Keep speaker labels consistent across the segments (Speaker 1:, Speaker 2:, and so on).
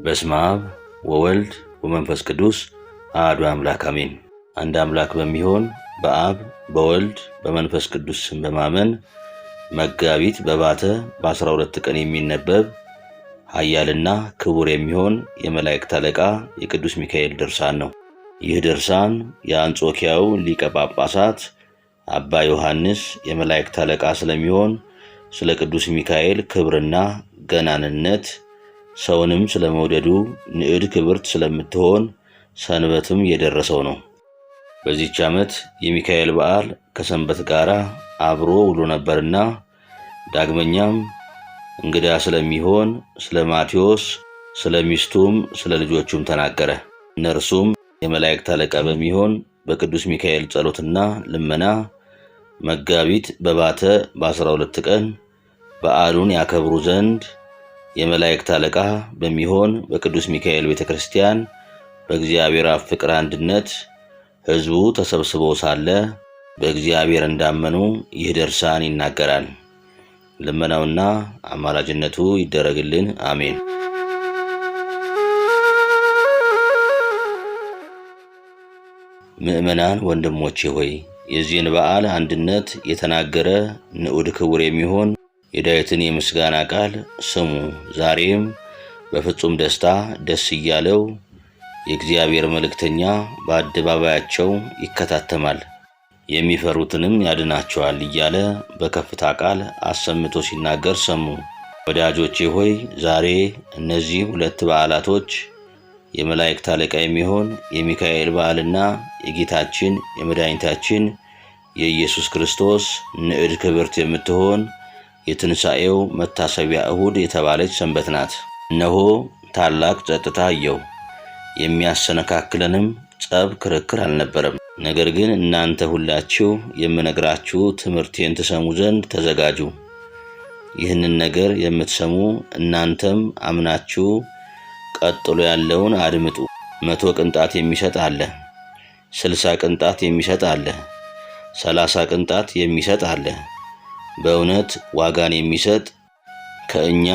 Speaker 1: በስመ አብ ወወልድ ወመንፈስ ቅዱስ አሐዱ አምላክ አሜን። አንድ አምላክ በሚሆን በአብ በወልድ በመንፈስ ቅዱስ ስም በማመን መጋቢት በባተ በ12 ቀን የሚነበብ ኃያልና ክቡር የሚሆን የመላእክት አለቃ የቅዱስ ሚካኤል ድርሳን ነው። ይህ ድርሳን የአንጾኪያው ሊቀ ጳጳሳት አባ ዮሐንስ የመላእክት አለቃ ስለሚሆን ስለ ቅዱስ ሚካኤል ክብርና ገናንነት ሰውንም ስለመውደዱ ንዕድ ክብርት ስለምትሆን ሰንበትም የደረሰው ነው። በዚህች ዓመት የሚካኤል በዓል ከሰንበት ጋር አብሮ ውሎ ነበርና ዳግመኛም እንግዳ ስለሚሆን ስለ ማቴዎስ ስለ ሚስቱም ስለ ልጆቹም ተናገረ። እነርሱም የመላእክት አለቃ በሚሆን በቅዱስ ሚካኤል ጸሎትና ልመና መጋቢት በባተ በ12 ቀን በዓሉን ያከብሩ ዘንድ የመላእክት አለቃ በሚሆን በቅዱስ ሚካኤል ቤተክርስቲያን በእግዚአብሔር አብ ፍቅር አንድነት ሕዝቡ ተሰብስበው ሳለ በእግዚአብሔር እንዳመኑ ይህ ድርሳን ይናገራል። ልመናውና አማላጅነቱ ይደረግልን፣ አሜን። ምእመናን ወንድሞቼ ሆይ የዚህን በዓል አንድነት የተናገረ ንዑድ ክቡር የሚሆን የዳዊትን የምስጋና ቃል ስሙ። ዛሬም በፍጹም ደስታ ደስ እያለው የእግዚአብሔር መልእክተኛ በአደባባያቸው ይከታተማል፣ የሚፈሩትንም ያድናቸዋል እያለ በከፍታ ቃል አሰምቶ ሲናገር ሰሙ። ወዳጆቼ ሆይ ዛሬ እነዚህ ሁለት በዓላቶች የመላእክት አለቃ የሚሆን የሚካኤል በዓልና የጌታችን የመድኃኒታችን የኢየሱስ ክርስቶስ ንዕድ ክብርት የምትሆን የትንሣኤው መታሰቢያ እሁድ የተባለች ሰንበት ናት። እነሆ ታላቅ ጸጥታ አየሁ፣ የሚያሰነካክለንም ጸብ ክርክር አልነበረም። ነገር ግን እናንተ ሁላችሁ የምነግራችሁ ትምህርቴን ትሰሙ ዘንድ ተዘጋጁ። ይህንን ነገር የምትሰሙ እናንተም አምናችሁ ቀጥሎ ያለውን አድምጡ። 100 ቅንጣት የሚሰጥ አለ፣ 60 ቅንጣት የሚሰጥ አለ፣ 30 ቅንጣት የሚሰጥ አለ። በእውነት ዋጋን የሚሰጥ ከእኛ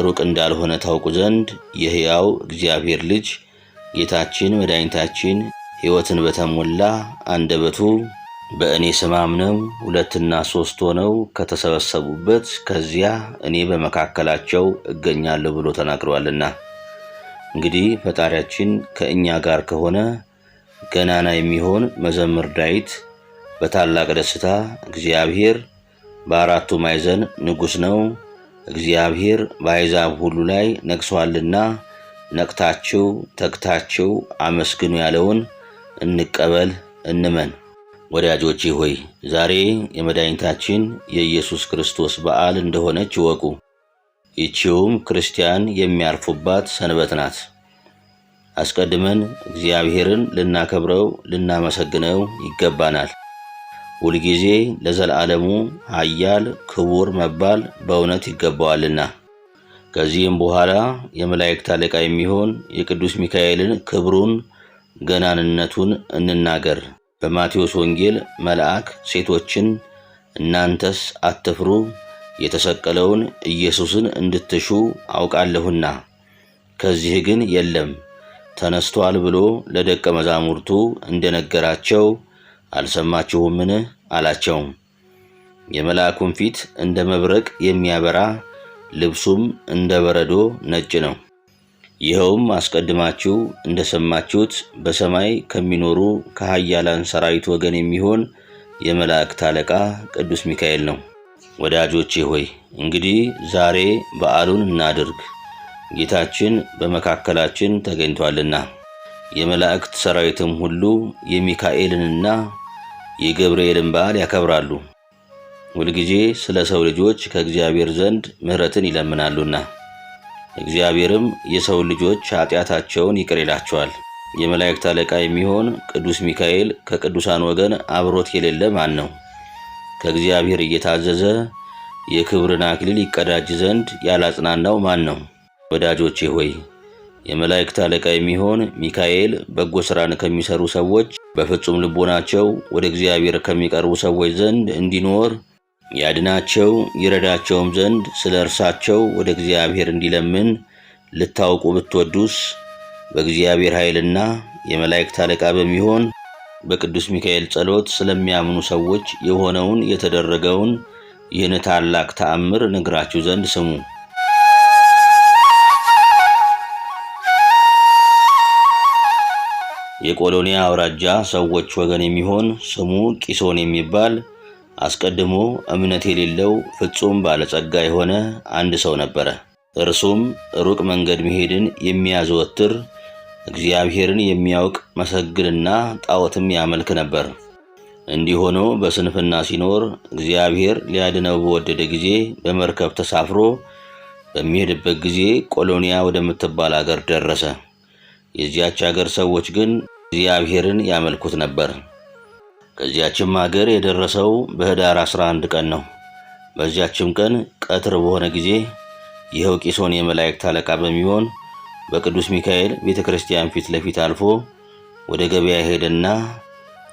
Speaker 1: ሩቅ እንዳልሆነ ታውቁ ዘንድ የሕያው እግዚአብሔር ልጅ ጌታችን መድኃኒታችን ሕይወትን በተሞላ አንደበቱ በእኔ ስም አምነው 2 እና 3 ሆነው ከተሰበሰቡበት ከዚያ እኔ በመካከላቸው እገኛለሁ ብሎ ተናግሯልና። እንግዲህ ፈጣሪያችን ከእኛ ጋር ከሆነ ገናና የሚሆን መዘምር ዳዊት በታላቅ ደስታ እግዚአብሔር በአራቱ ማዕዘን ንጉሥ ነው፣ እግዚአብሔር በአሕዛብ ሁሉ ላይ ነግሶአልና ነቅታችሁ ተግታችሁ አመስግኑ ያለውን እንቀበል እንመን። ወዳጆቼ ሆይ ዛሬ የመድኃኒታችን የኢየሱስ ክርስቶስ በዓል እንደሆነች ይወቁ። ይህችውም ክርስቲያን የሚያርፉባት ሰንበት ናት። አስቀድመን እግዚአብሔርን ልናከብረው ልናመሰግነው ይገባናል። ሁልጊዜ ለዘላለሙ ኃያል ክቡር መባል በእውነት ይገባዋልና። ከዚህም በኋላ የመላእክት አለቃ የሚሆን የቅዱስ ሚካኤልን ክብሩን ገናንነቱን እንናገር። በማቴዎስ ወንጌል መልአክ ሴቶችን እናንተስ አትፍሩ፣ የተሰቀለውን ኢየሱስን እንድትሹ አውቃለሁና ከዚህ ግን የለም ተነስቷል ብሎ ለደቀ መዛሙርቱ እንደነገራቸው አልሰማችሁምን አላቸው። የመልአኩን ፊት እንደ መብረቅ የሚያበራ ልብሱም እንደ በረዶ ነጭ ነው። ይኸውም አስቀድማችሁ እንደሰማችሁት በሰማይ ከሚኖሩ ከኃያላን ሰራዊት ወገን የሚሆን የመላእክት አለቃ ቅዱስ ሚካኤል ነው። ወዳጆቼ ሆይ እንግዲህ ዛሬ በዓሉን እናድርግ፣ ጌታችን በመካከላችን ተገኝቷልና። የመላእክት ሰራዊትም ሁሉ የሚካኤልንና የገብርኤልን በዓል ያከብራሉ። ሁልጊዜ ስለ ሰው ልጆች ከእግዚአብሔር ዘንድ ምሕረትን ይለምናሉና እግዚአብሔርም የሰው ልጆች ኃጢአታቸውን ይቅር ይላቸዋል። የመላእክት አለቃ የሚሆን ቅዱስ ሚካኤል ከቅዱሳን ወገን አብሮት የሌለ ማን ነው? ከእግዚአብሔር እየታዘዘ የክብርን አክሊል ይቀዳጅ ዘንድ ያላጽናናው ማን ነው? ወዳጆቼ ሆይ የመላእክት አለቃ የሚሆን ሚካኤል በጎ ሥራን ከሚሰሩ ሰዎች በፍጹም ልቦናቸው ወደ እግዚአብሔር ከሚቀርቡ ሰዎች ዘንድ እንዲኖር ያድናቸው ይረዳቸውም ዘንድ ስለ እርሳቸው ወደ እግዚአብሔር እንዲለምን ልታውቁ ብትወዱስ በእግዚአብሔር ኃይልና የመላእክት አለቃ በሚሆን በቅዱስ ሚካኤል ጸሎት ስለሚያምኑ ሰዎች የሆነውን የተደረገውን ይህን ታላቅ ተአምር ነግራችሁ ዘንድ ስሙ። የቆሎንያ አውራጃ ሰዎች ወገን የሚሆን ስሙ ቂሶን የሚባል አስቀድሞ እምነት የሌለው ፍጹም ባለጸጋ የሆነ አንድ ሰው ነበረ። እርሱም ሩቅ መንገድ መሄድን የሚያዘወትር እግዚአብሔርን የሚያውቅ መሰግንና ጣዖትም ያመልክ ነበር። እንዲህ ሆኖ በስንፍና ሲኖር እግዚአብሔር ሊያድነው በወደደ ጊዜ በመርከብ ተሳፍሮ በሚሄድበት ጊዜ ቆሎንያ ወደምትባል አገር ደረሰ። የዚያች አገር ሰዎች ግን እግዚአብሔርን ያመልኩት ነበር። ከዚያችም አገር የደረሰው በኅዳር 11 ቀን ነው። በዚያችም ቀን ቀትር በሆነ ጊዜ ይኸው ቂሶን የመላእክት አለቃ በሚሆን በቅዱስ ሚካኤል ቤተክርስቲያን ፊት ለፊት አልፎ ወደ ገበያ ሄደና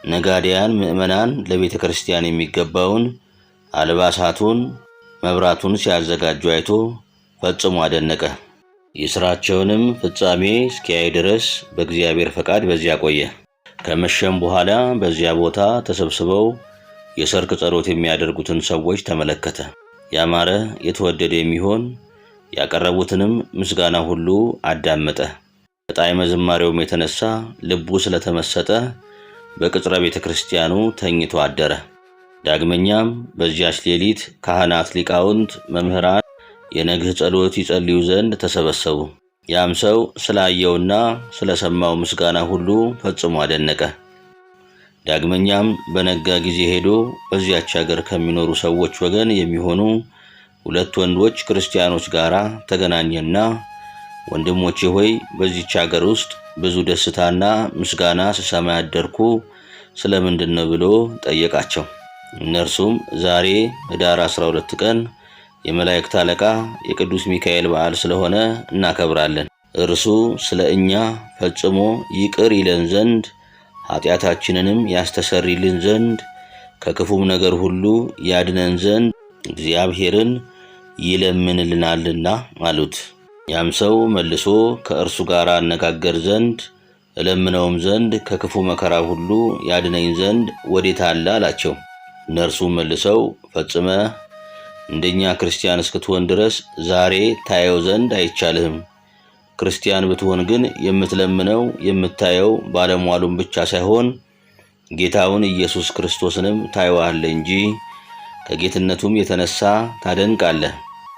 Speaker 1: ነጋዴያን ምዕመናን ለቤተክርስቲያን የሚገባውን አልባሳቱን መብራቱን ሲያዘጋጁ አይቶ ፈጽሞ አደነቀ። የሥራቸውንም ፍጻሜ እስኪያይ ድረስ በእግዚአብሔር ፈቃድ በዚያ ቆየ። ከመሸም በኋላ በዚያ ቦታ ተሰብስበው የሰርክ ጸሎት የሚያደርጉትን ሰዎች ተመለከተ። ያማረ የተወደደ የሚሆን ያቀረቡትንም ምስጋና ሁሉ አዳመጠ። በጣዕመ ዝማሬውም የተነሳ ልቡ ስለተመሰጠ በቅጽረ ቤተክርስቲያኑ ተኝቶ አደረ። ዳግመኛም በዚያች ሌሊት ካህናት፣ ሊቃውንት፣ መምህራን የነግህ ጸሎት ይጸልዩ ዘንድ ተሰበሰቡ። ያም ሰው ስላየውና ስለሰማው ምስጋና ሁሉ ፈጽሞ አደነቀ። ዳግመኛም በነጋ ጊዜ ሄዶ በዚያች አገር ከሚኖሩ ሰዎች ወገን የሚሆኑ 2 ወንዶች ክርስቲያኖች ጋር ተገናኘና ወንድሞቼ ሆይ በዚች አገር ውስጥ ብዙ ደስታና ምስጋና ስሰማ ያደርኩ ስለምንድን ነው ብሎ ጠየቃቸው። እነርሱም ዛሬ ኅዳር 12 ቀን የመላእክት አለቃ የቅዱስ ሚካኤል በዓል ስለሆነ እናከብራለን። እርሱ ስለ እኛ ፈጽሞ ይቅር ይለን ዘንድ ኃጢአታችንንም ያስተሰርይልን ዘንድ ከክፉም ነገር ሁሉ ያድነን ዘንድ እግዚአብሔርን ይለምንልናልና አሉት። ያም ሰው መልሶ ከእርሱ ጋር አነጋገር ዘንድ እለምነውም ዘንድ ከክፉ መከራ ሁሉ ያድነኝ ዘንድ ወዴት አለ አላቸው። እነርሱም መልሰው ፈጽመ እንደኛ ክርስቲያን እስክትሆን ድረስ ዛሬ ታየው ዘንድ አይቻልህም። ክርስቲያን ብትሆን ግን የምትለምነው የምታየው ባለሟሉን ብቻ ሳይሆን ጌታውን ኢየሱስ ክርስቶስንም ታየዋለህ እንጂ ከጌትነቱም የተነሳ ታደንቃለህ።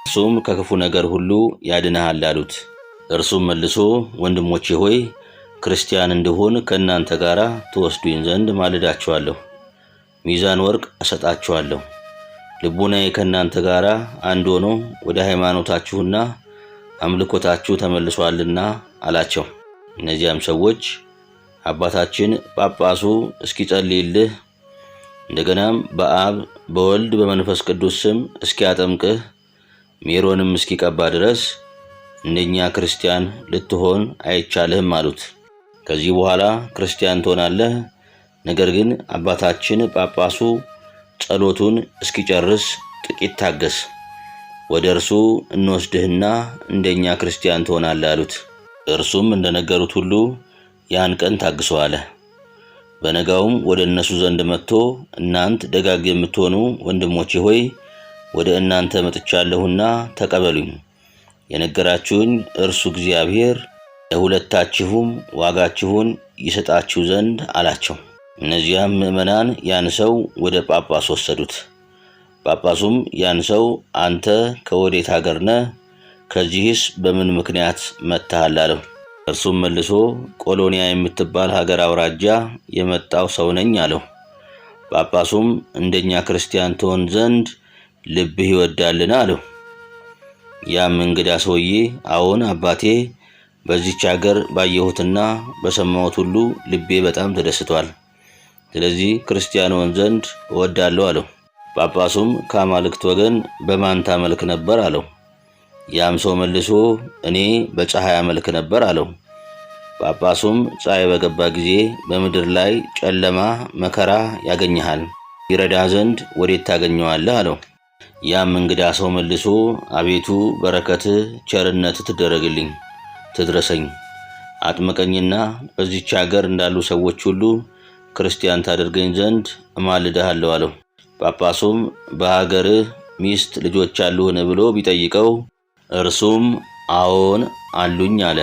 Speaker 1: እርሱም ከክፉ ነገር ሁሉ ያድንሃል አሉት። እርሱም መልሶ ወንድሞቼ ሆይ ክርስቲያን እንድሆን ከእናንተ ጋር ትወስዱኝ ዘንድ ማልዳችኋለሁ። ሚዛን ወርቅ እሰጣችኋለሁ። ልቡናዬ ከእናንተ ጋር አንድ ሆኖ ወደ ሃይማኖታችሁና አምልኮታችሁ ተመልሷልና አላቸው። እነዚያም ሰዎች አባታችን ጳጳሱ እስኪጸልይልህ እንደገናም በአብ በወልድ በመንፈስ ቅዱስ ስም እስኪያጠምቅህ ሜሮንም እስኪቀባ ድረስ እንደኛ ክርስቲያን ልትሆን አይቻልህም አሉት። ከዚህ በኋላ ክርስቲያን ትሆናለህ፣ ነገር ግን አባታችን ጳጳሱ ጸሎቱን እስኪጨርስ ጥቂት ታገስ፣ ወደ እርሱ እንወስድህና እንደኛ ክርስቲያን ትሆናለህ አሉት። እርሱም እንደነገሩት ሁሉ ያን ቀን ታግሶ አለ። በነጋውም ወደ እነሱ ዘንድ መጥቶ እናንት ደጋግ የምትሆኑ ወንድሞቼ ሆይ ወደ እናንተ መጥቻለሁና ተቀበሉኝ። የነገራችሁኝ እርሱ እግዚአብሔር ለሁለታችሁም ዋጋችሁን ይሰጣችሁ ዘንድ አላቸው። እነዚያም ምዕመናን ያን ሰው ወደ ጳጳስ ወሰዱት። ጳጳሱም ያን ሰው አንተ ከወዴት አገር ነህ? ከዚህስ በምን ምክንያት መጥተሃል አለው። እርሱም መልሶ ቆሎንያ የምትባል ሀገር አውራጃ የመጣው ሰው ነኝ አለው። ጳጳሱም እንደኛ ክርስቲያን ትሆን ዘንድ ልብህ ይወዳልን አለው። ያም እንግዳ ሰውዬ አዎን አባቴ፣ በዚች ሀገር ባየሁትና በሰማሁት ሁሉ ልቤ በጣም ተደስቷል። ስለዚህ ክርስቲያን ሆን ዘንድ እወዳለሁ አለው። ጳጳሱም ከአማልክት ወገን በማን ታመልክ ነበር አለው። ያም ሰው መልሶ እኔ በፀሐይ አመልክ ነበር አለው። ጳጳሱም ፀሐይ በገባ ጊዜ በምድር ላይ ጨለማ መከራ ያገኘሃል፣ ይረዳ ዘንድ ወዴት ታገኘዋለህ አለው። ያም እንግዳ ሰው መልሶ አቤቱ በረከትህ ቸርነት ትደረግልኝ ትድረሰኝ፣ አጥምቀኝና በዚህች ሀገር እንዳሉ ሰዎች ሁሉ ክርስቲያን ታደርገኝ ዘንድ እማልድሃለሁ አለው። ጳጳሱም በሀገርህ ሚስት ልጆች አሉህን ብሎ ቢጠይቀው እርሱም አዎን አሉኝ አለ።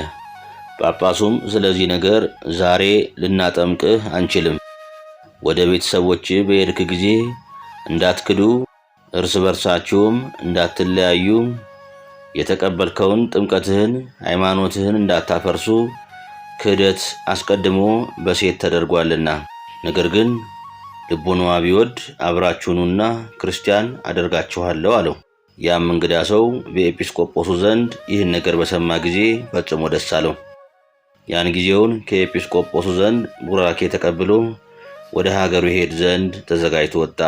Speaker 1: ጳጳሱም ስለዚህ ነገር ዛሬ ልናጠምቅህ አንችልም፣ ወደ ቤተሰቦች በሄድክ ጊዜ እንዳትክዱ፣ እርስ በርሳችሁም እንዳትለያዩ፣ የተቀበልከውን ጥምቀትህን ሃይማኖትህን እንዳታፈርሱ፣ ክህደት አስቀድሞ በሴት ተደርጓልና፣ ነገር ግን ልቡናዋ ቢወድ አብራችሁኑና ክርስቲያን አደርጋችኋለሁ አለው። ያም እንግዳ ሰው በኤጲስቆጶሱ ዘንድ ይህን ነገር በሰማ ጊዜ ፈጽሞ ደስ አለው። ያን ጊዜውን ከኤጲስቆጶሱ ዘንድ ቡራኬ ተቀብሎ ወደ ሀገሩ ይሄድ ዘንድ ተዘጋጅቶ ወጣ።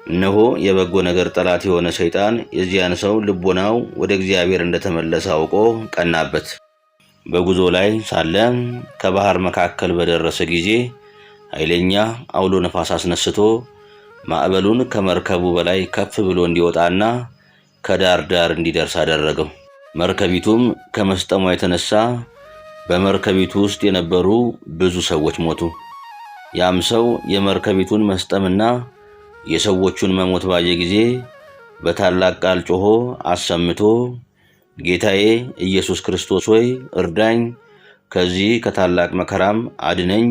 Speaker 1: እነሆ የበጎ ነገር ጠላት የሆነ ሰይጣን የዚያን ሰው ልቦናው ወደ እግዚአብሔር እንደተመለሰ አውቆ ቀናበት። በጉዞ ላይ ሳለ ከባህር መካከል በደረሰ ጊዜ ኃይለኛ አውሎ ነፋስ አስነስቶ ማዕበሉን ከመርከቡ በላይ ከፍ ብሎ እንዲወጣና ከዳር ዳር እንዲደርስ አደረገው። መርከቢቱም ከመስጠሟ የተነሳ በመርከቢቱ ውስጥ የነበሩ ብዙ ሰዎች ሞቱ። ያም ሰው የመርከቢቱን መስጠምና የሰዎቹን መሞት ባየ ጊዜ በታላቅ ቃል ጮሆ አሰምቶ ጌታዬ ኢየሱስ ክርስቶስ ሆይ እርዳኝ፣ ከዚህ ከታላቅ መከራም አድነኝ፣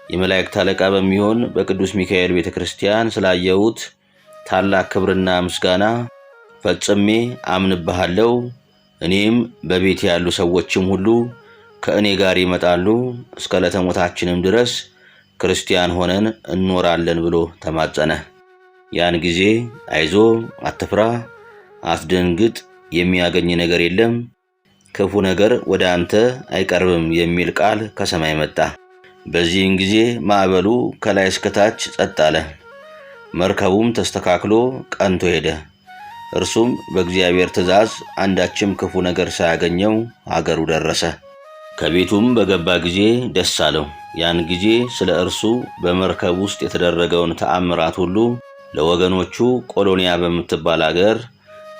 Speaker 1: የመላእክት አለቃ በሚሆን በቅዱስ ሚካኤል ቤተክርስቲያን ስላየሁት ታላቅ ክብርና ምስጋና ፈጽሜ አምንብሃለሁ። እኔም በቤት ያሉ ሰዎችም ሁሉ ከእኔ ጋር ይመጣሉ፣ እስከ ዕለተ ሞታችንም ድረስ ክርስቲያን ሆነን እንኖራለን ብሎ ተማጸነ። ያን ጊዜ አይዞ፣ አትፍራ፣ አትደንግጥ፣ የሚያገኝ ነገር የለም፣ ክፉ ነገር ወደ አንተ አይቀርብም የሚል ቃል ከሰማይ መጣ። በዚህን ጊዜ ማዕበሉ ከላይ እስከታች ጸጥ አለ። መርከቡም ተስተካክሎ ቀንቶ ሄደ። እርሱም በእግዚአብሔር ትእዛዝ አንዳችም ክፉ ነገር ሳያገኘው አገሩ ደረሰ። ከቤቱም በገባ ጊዜ ደስ አለው። ያን ጊዜ ስለ እርሱ በመርከብ ውስጥ የተደረገውን ተአምራት ሁሉ ለወገኖቹ ቆሎንያ በምትባል አገር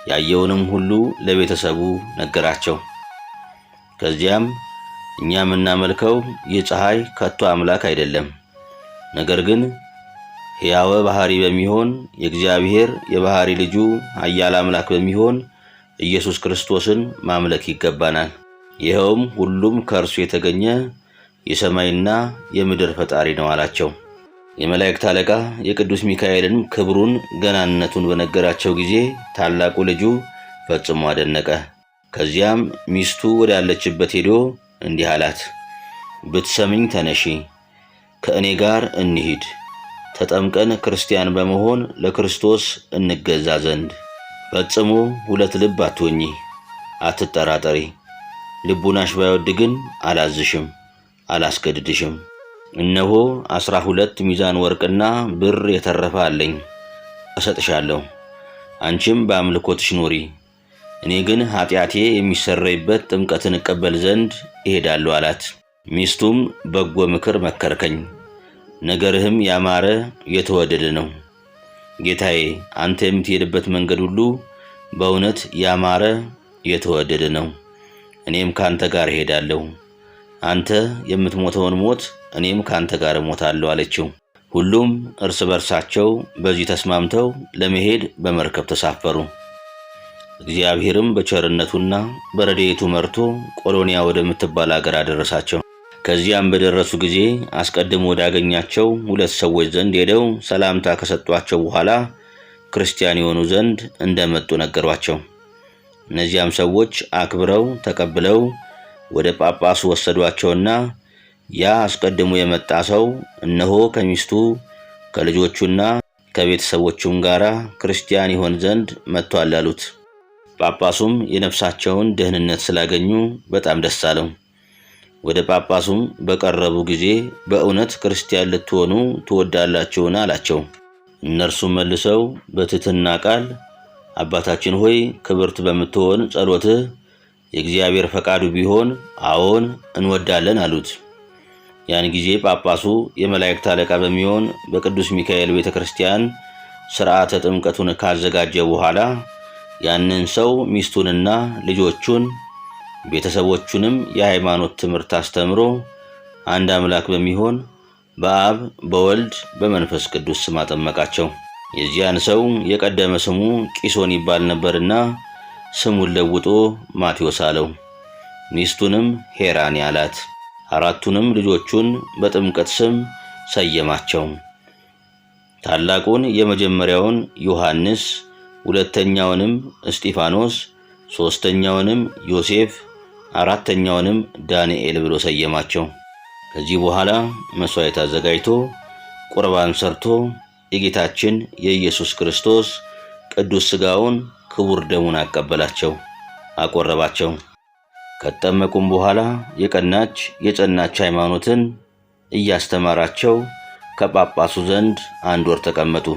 Speaker 1: ያየውንም ሁሉ ለቤተሰቡ ነገራቸው። ከዚያም እኛ የምናመልከው ይህ ፀሐይ ከቶ አምላክ አይደለም፣ ነገር ግን ሕያው ባህሪ በሚሆን የእግዚአብሔር የባህሪ ልጁ ኃያል አምላክ በሚሆን ኢየሱስ ክርስቶስን ማምለክ ይገባናል። ይኸውም ሁሉም ከእርሱ የተገኘ የሰማይና የምድር ፈጣሪ ነው አላቸው። የመላእክት አለቃ የቅዱስ ሚካኤልን ክብሩን ገናንነቱን በነገራቸው ጊዜ ታላቁ ልጁ ፈጽሞ አደነቀ። ከዚያም ሚስቱ ወዳለችበት ሄዶ እንዲህ አላት፣ ብትሰምኝ ተነሺ፣ ከእኔ ጋር እንሂድ፣ ተጠምቀን ክርስቲያን በመሆን ለክርስቶስ እንገዛ ዘንድ። ፈጽሞ ሁለት ልብ አትሆኚ፣ አትጠራጠሪ። ልቡናሽ ባይወድ ግን አላዝሽም፣ አላስገድድሽም። እነሆ 12 ሚዛን ወርቅና ብር የተረፈ አለኝ፣ እሰጥሻለሁ። አንቺም በአምልኮትሽ ኑሪ። እኔ ግን ኃጢአቴ የሚሰረይበት ጥምቀትን እቀበል ዘንድ እሄዳለሁ አላት። ሚስቱም በጎ ምክር መከርከኝ፣ ነገርህም ያማረ የተወደደ ነው። ጌታዬ አንተ የምትሄድበት መንገድ ሁሉ በእውነት ያማረ የተወደደ ነው። እኔም ካንተ ጋር እሄዳለሁ። አንተ የምትሞተውን ሞት እኔም ካንተ ጋር እሞታለሁ አለችው። ሁሉም እርስ በርሳቸው በዚህ ተስማምተው ለመሄድ በመርከብ ተሳፈሩ። እግዚአብሔርም በቸርነቱና በረድኤቱ መርቶ ቆሎንያ ወደምትባል አገር አደረሳቸው። ከዚያም በደረሱ ጊዜ አስቀድሞ ወዳገኛቸው 2 ሰዎች ዘንድ ሄደው ሰላምታ ከሰጧቸው በኋላ ክርስቲያን የሆኑ ዘንድ እንደመጡ ነገሯቸው። እነዚያም ሰዎች አክብረው ተቀብለው ወደ ጳጳሱ ወሰዷቸውና ያ አስቀድሞ የመጣ ሰው እነሆ ከሚስቱ ከልጆቹና ከቤተሰቦቹም ጋር ክርስቲያን ይሆን ዘንድ መጥቷል አሉት። ጳጳሱም የነፍሳቸውን ደህንነት ስላገኙ በጣም ደስ አለው። ወደ ጳጳሱም በቀረቡ ጊዜ በእውነት ክርስቲያን ልትሆኑ ትወዳላችሁን አላቸው። እነርሱም መልሰው በትሕትና ቃል አባታችን ሆይ ክብርት በምትሆን ጸሎትህ የእግዚአብሔር ፈቃዱ ቢሆን አዎን እንወዳለን አሉት። ያን ጊዜ ጳጳሱ የመላእክት አለቃ በሚሆን በቅዱስ ሚካኤል ቤተክርስቲያን ሥርዓተ ጥምቀቱን ካዘጋጀ በኋላ ያንን ሰው ሚስቱንና ልጆቹን ቤተሰቦቹንም የሃይማኖት ትምህርት አስተምሮ አንድ አምላክ በሚሆን በአብ በወልድ በመንፈስ ቅዱስ ስም አጠመቃቸው። የዚያን ሰው የቀደመ ስሙ ቂሶን ይባል ነበርና ስሙን ለውጦ ማቴዎስ አለው። ሚስቱንም ሄራኒ አላት። አራቱንም ልጆቹን በጥምቀት ስም ሰየማቸው። ታላቁን የመጀመሪያውን ዮሐንስ፣ ሁለተኛውንም እስጢፋኖስ፣ ሦስተኛውንም ዮሴፍ፣ አራተኛውንም ዳንኤል ብሎ ሰየማቸው። ከዚህ በኋላ መሥዋዕት አዘጋጅቶ ቁርባን ሰርቶ የጌታችን የኢየሱስ ክርስቶስ ቅዱስ ሥጋውን ክቡር ደሙን አቀበላቸው፣ አቆረባቸው። ከተጠመቁም በኋላ የቀናች የጸናች ሃይማኖትን እያስተማራቸው ከጳጳሱ ዘንድ 1 ወር ተቀመጡ።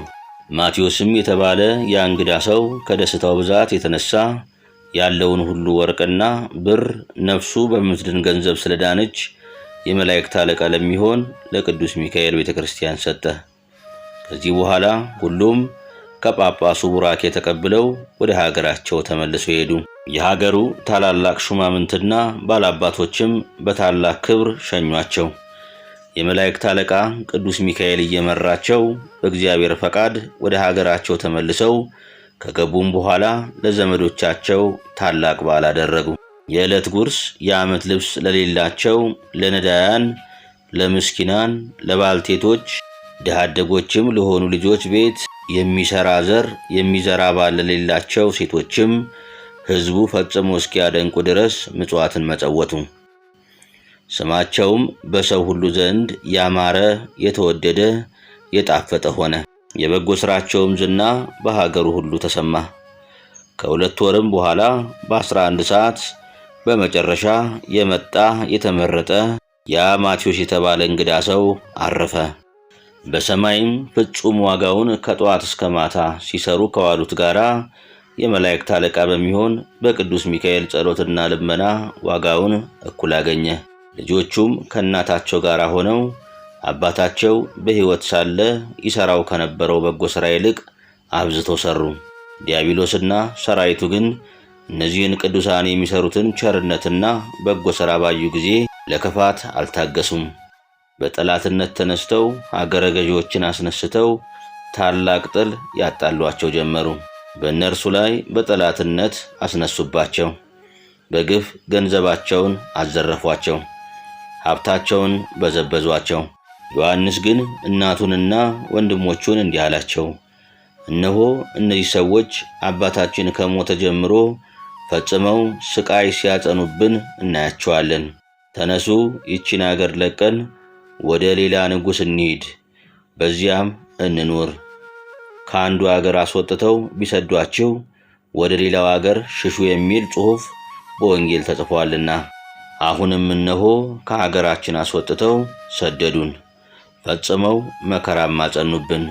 Speaker 1: ማቴዎስም የተባለ ያ እንግዳ ሰው ከደስታው ብዛት የተነሳ ያለውን ሁሉ ወርቅና ብር ነፍሱ በምትድን ገንዘብ ስለዳነች የመላእክት አለቃ ለሚሆን ለቅዱስ ሚካኤል ቤተክርስቲያን ሰጠ። ከዚህ በኋላ ሁሉም ከጳጳሱ ቡራኬ ተቀብለው ወደ ሀገራቸው ተመልሰው ሄዱ። የሀገሩ ታላላቅ ሹማምንትና ባላባቶችም በታላቅ ክብር ሸኟቸው። የመላእክት አለቃ ቅዱስ ሚካኤል እየመራቸው በእግዚአብሔር ፈቃድ ወደ ሀገራቸው ተመልሰው ከገቡም በኋላ ለዘመዶቻቸው ታላቅ በዓል አደረጉ። የዕለት ጉርስ የዓመት ልብስ ለሌላቸው ለነዳያን፣ ለምስኪናን፣ ለባልቴቶች፣ ድሃ አደጎችም ለሆኑ ልጆች ቤት የሚሰራ ዘር የሚዘራ ባል ለሌላቸው ሴቶችም ሕዝቡ ፈጽሞ እስኪያደንቁ ድረስ ምጽዋትን መጸወቱ። ስማቸውም በሰው ሁሉ ዘንድ ያማረ የተወደደ የጣፈጠ ሆነ። የበጎ ሥራቸውም ዝና በሀገሩ ሁሉ ተሰማ። ከ2 ወርም በኋላ በ11 ሰዓት በመጨረሻ የመጣ የተመረጠ ያ ማቴዎስ የተባለ እንግዳ ሰው አረፈ። በሰማይም ፍጹም ዋጋውን ከጠዋት እስከ ማታ ሲሰሩ ከዋሉት ጋራ የመላእክት አለቃ በሚሆን በቅዱስ ሚካኤል ጸሎትና ልመና ዋጋውን እኩል አገኘ። ልጆቹም ከእናታቸው ጋር ሆነው አባታቸው በሕይወት ሳለ ይሠራው ከነበረው በጎ ሥራ ይልቅ አብዝተው ሠሩ። ዲያብሎስና ሰራዊቱ ግን እነዚህን ቅዱሳን የሚሠሩትን ቸርነትና በጎ ሥራ ባዩ ጊዜ ለክፋት አልታገሱም። በጠላትነት ተነስተው አገረ ገዢዎችን አስነስተው ታላቅ ጥል ያጣሏቸው ጀመሩ። በእነርሱ ላይ በጠላትነት አስነሱባቸው። በግፍ ገንዘባቸውን አዘረፏቸው፣ ሀብታቸውን በዘበዟቸው። ዮሐንስ ግን እናቱንና ወንድሞቹን እንዲህ አላቸው፣ እነሆ እነዚህ ሰዎች አባታችን ከሞተ ጀምሮ ፈጽመው ስቃይ ሲያጸኑብን እናያቸዋለን። ተነሱ፣ ይቺን አገር ለቀን ወደ ሌላ ንጉሥ እንሂድ፣ በዚያም እንኑር። ከአንዱ አገር አስወጥተው ቢሰዷችሁ ወደ ሌላው አገር ሽሹ የሚል ጽሑፍ በወንጌል ተጽፏልና። አሁንም እነሆ ከአገራችን አስወጥተው ሰደዱን፣ ፈጽመው መከራም አጸኑብን።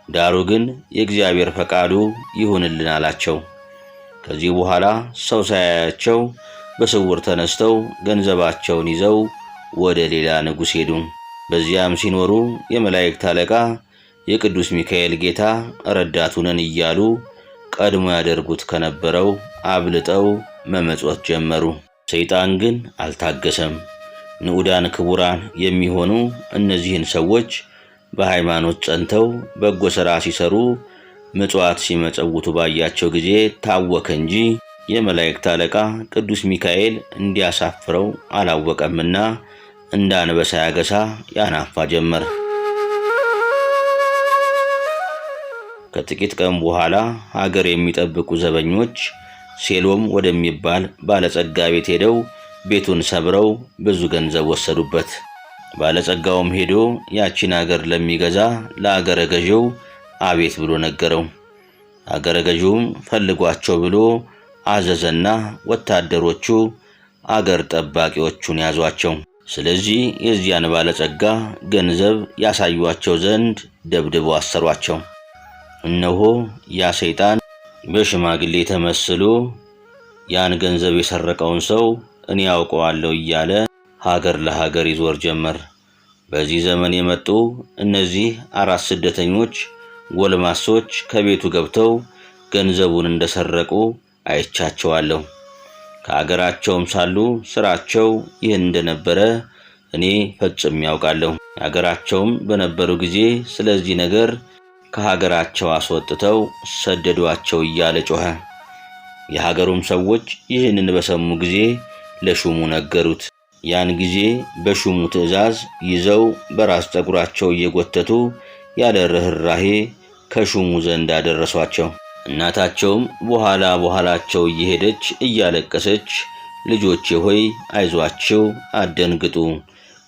Speaker 1: ዳሩ ግን የእግዚአብሔር ፈቃዱ ይሁንልን አላቸው። ከዚህ በኋላ ሰው ሳያያቸው በስውር ተነስተው ገንዘባቸውን ይዘው ወደ ሌላ ንጉሥ ሄዱ። በዚያም ሲኖሩ የመላእክት አለቃ የቅዱስ ሚካኤል ጌታ ረዳቱ ነን እያሉ ቀድሞ ያደርጉት ከነበረው አብልጠው መመጽወት ጀመሩ። ሰይጣን ግን አልታገሰም። ንዑዳን ክቡራን የሚሆኑ እነዚህን ሰዎች በሃይማኖት ጸንተው በጎ ሥራ ሲሰሩ ምጽዋት ሲመጸውቱ ባያቸው ጊዜ ታወከ እንጂ የመላእክት አለቃ ቅዱስ ሚካኤል እንዲያሳፍረው አላወቀምና እንደ አንበሳ ያገሳ ያናፋ ጀመር። ከጥቂት ቀን በኋላ ሀገር የሚጠብቁ ዘበኞች ሴሎም ወደሚባል ባለጸጋ ቤት ሄደው ቤቱን ሰብረው ብዙ ገንዘብ ወሰዱበት። ባለጸጋውም ሄዶ ያቺን አገር ለሚገዛ ለአገረ ገዢው አቤት ብሎ ነገረው። አገረ ገዢውም ፈልጓቸው ብሎ አዘዘና ወታደሮቹ አገር ጠባቂዎቹን ያዟቸው። ስለዚህ የዚያን ባለጸጋ ገንዘብ ያሳዩአቸው ዘንድ ደብድበው አሰሯቸው። እነሆ ያ ሰይጣን በሽማግሌ ተመስሎ ያን ገንዘብ የሰረቀውን ሰው እኔ ያውቀዋለሁ እያለ ሀገር ለሀገር ይዞር ጀመር። በዚህ ዘመን የመጡ እነዚህ 4 ስደተኞች ጎልማሶች ከቤቱ ገብተው ገንዘቡን እንደሰረቁ አይቻቸዋለሁ። ከሀገራቸውም ሳሉ ስራቸው ይህን እንደነበረ እኔ ፈጽሜ ያውቃለሁ። ሀገራቸውም በነበሩ ጊዜ ስለዚህ ነገር ከሀገራቸው አስወጥተው ሰደዷቸው እያለ ጮኸ። የሀገሩም ሰዎች ይህንን በሰሙ ጊዜ ለሹሙ ነገሩት። ያን ጊዜ በሹሙ ትእዛዝ ይዘው በራስ ጠጉራቸው እየጎተቱ ያለ ርኅራኄ ከሹሙ ዘንድ አደረሷቸው። እናታቸውም በኋላቸው እየሄደች እያለቀሰች ልጆቼ ሆይ አይዟችሁ፣ አትደንግጡ፣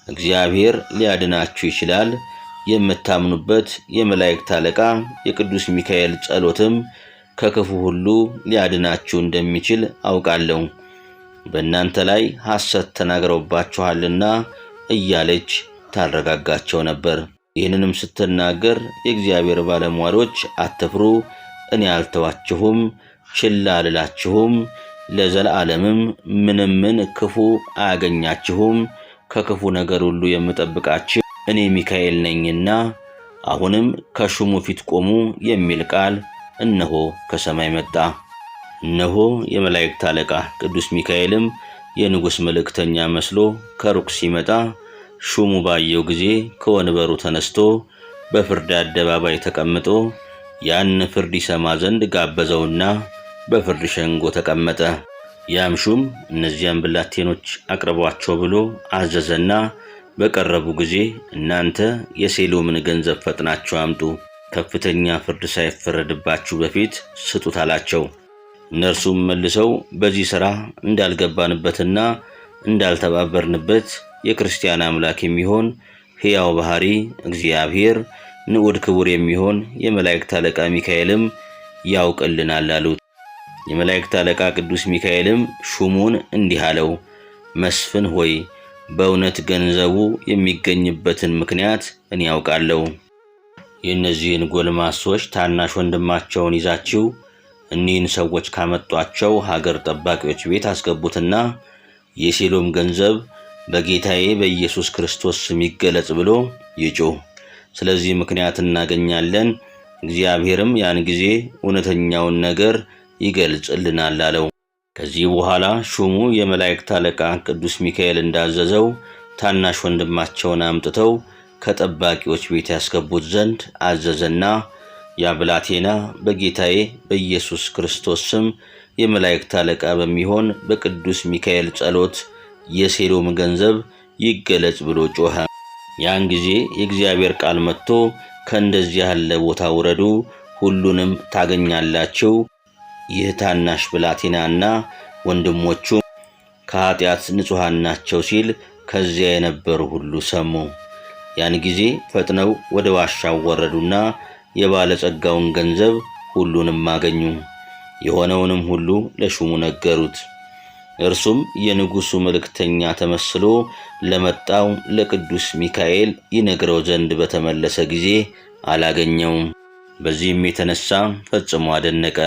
Speaker 1: እግዚአብሔር ሊያድናችሁ ይችላል። የምታምኑበት የመላእክት አለቃ የቅዱስ ሚካኤል ጸሎትም ከክፉ ሁሉ ሊያድናችሁ እንደሚችል አውቃለሁ። በእናንተ ላይ ሐሰት ተናግረውባችኋልና እያለች ታረጋጋቸው ነበር። ይህንንም ስትናገር የእግዚአብሔር ባለሟሎች አትፍሩ፣ እኔ አልተዋችሁም፣ ችላ አልላችሁም፣ ለዘላለምም ምንም ክፉ አያገኛችሁም፣ ከክፉ ነገር ሁሉ የምጠብቃችሁ እኔ ሚካኤል ነኝና አሁንም ከሹሙ ፊት ቆሙ የሚል ቃል እነሆ ከሰማይ መጣ። እነሆ የመላእክት አለቃ ቅዱስ ሚካኤልም የንጉሥ መልእክተኛ መስሎ ከሩቅ ሲመጣ ሹሙ ባየው ጊዜ ከወንበሩ ተነስቶ በፍርድ አደባባይ ተቀምጦ ያን ፍርድ ይሰማ ዘንድ ጋበዘውና በፍርድ ሸንጎ ተቀመጠ። ያም ሹም እነዚያን ብላቴኖች አቅርቧቸው ብሎ አዘዘና በቀረቡ ጊዜ እናንተ የሴሎምን ገንዘብ ፈጥናችሁ አምጡ፣ ከፍተኛ ፍርድ ሳይፈረድባችሁ በፊት ስጡት አላቸው። እነርሱም መልሰው በዚህ ሥራ እንዳልገባንበትና እንዳልተባበርንበት የክርስቲያን አምላክ የሚሆን ሕያው ባሕሪ እግዚአብሔር ንዑድ ክቡር የሚሆን የመላእክት አለቃ ሚካኤልም ያውቅልናል አሉት። የመላእክት አለቃ ቅዱስ ሚካኤልም ሹሙን እንዲህ አለው፣ መስፍን ሆይ በእውነት ገንዘቡ የሚገኝበትን ምክንያት እኔ ያውቃለሁ። የእነዚህን ጎልማሶች ታናሽ ወንድማቸውን ይዛችሁ እኒህን ሰዎች ካመጧቸው ሀገር ጠባቂዎች ቤት አስገቡትና የሴሎም ገንዘብ በጌታዬ በኢየሱስ ክርስቶስ ስም ይገለጽ ብሎ ይጮህ። ስለዚህ ምክንያት እናገኛለን፣ እግዚአብሔርም ያን ጊዜ እውነተኛውን ነገር ይገልጽልናል አለው። ከዚህ በኋላ ሹሙ የመላእክት አለቃ ቅዱስ ሚካኤል እንዳዘዘው ታናሽ ወንድማቸውን አምጥተው ከጠባቂዎች ቤት ያስገቡት ዘንድ አዘዘና ያ ብላቴና በጌታዬ በኢየሱስ ክርስቶስ ስም የመላእክት አለቃ በሚሆን በቅዱስ ሚካኤል ጸሎት የሴሎም ገንዘብ ይገለጽ ብሎ ጮኸ። ያን ጊዜ የእግዚአብሔር ቃል መጥቶ ከእንደዚህ ያለ ቦታ ውረዱ፣ ሁሉንም ታገኛላችሁ። ይህ ታናሽ ብላቴናና ወንድሞቹ ከኃጢአት ንጹሐን ናቸው ሲል ከዚያ የነበሩ ሁሉ ሰሙ። ያን ጊዜ ፈጥነው ወደ ዋሻው ወረዱና የባለጸጋውን ገንዘብ ሁሉንም አገኙ። የሆነውንም ሁሉ ለሹሙ ነገሩት። እርሱም የንጉሡ መልእክተኛ ተመስሎ ለመጣው ለቅዱስ ሚካኤል ይነግረው ዘንድ በተመለሰ ጊዜ አላገኘውም። በዚህም የተነሳ ፈጽሞ አደነቀ።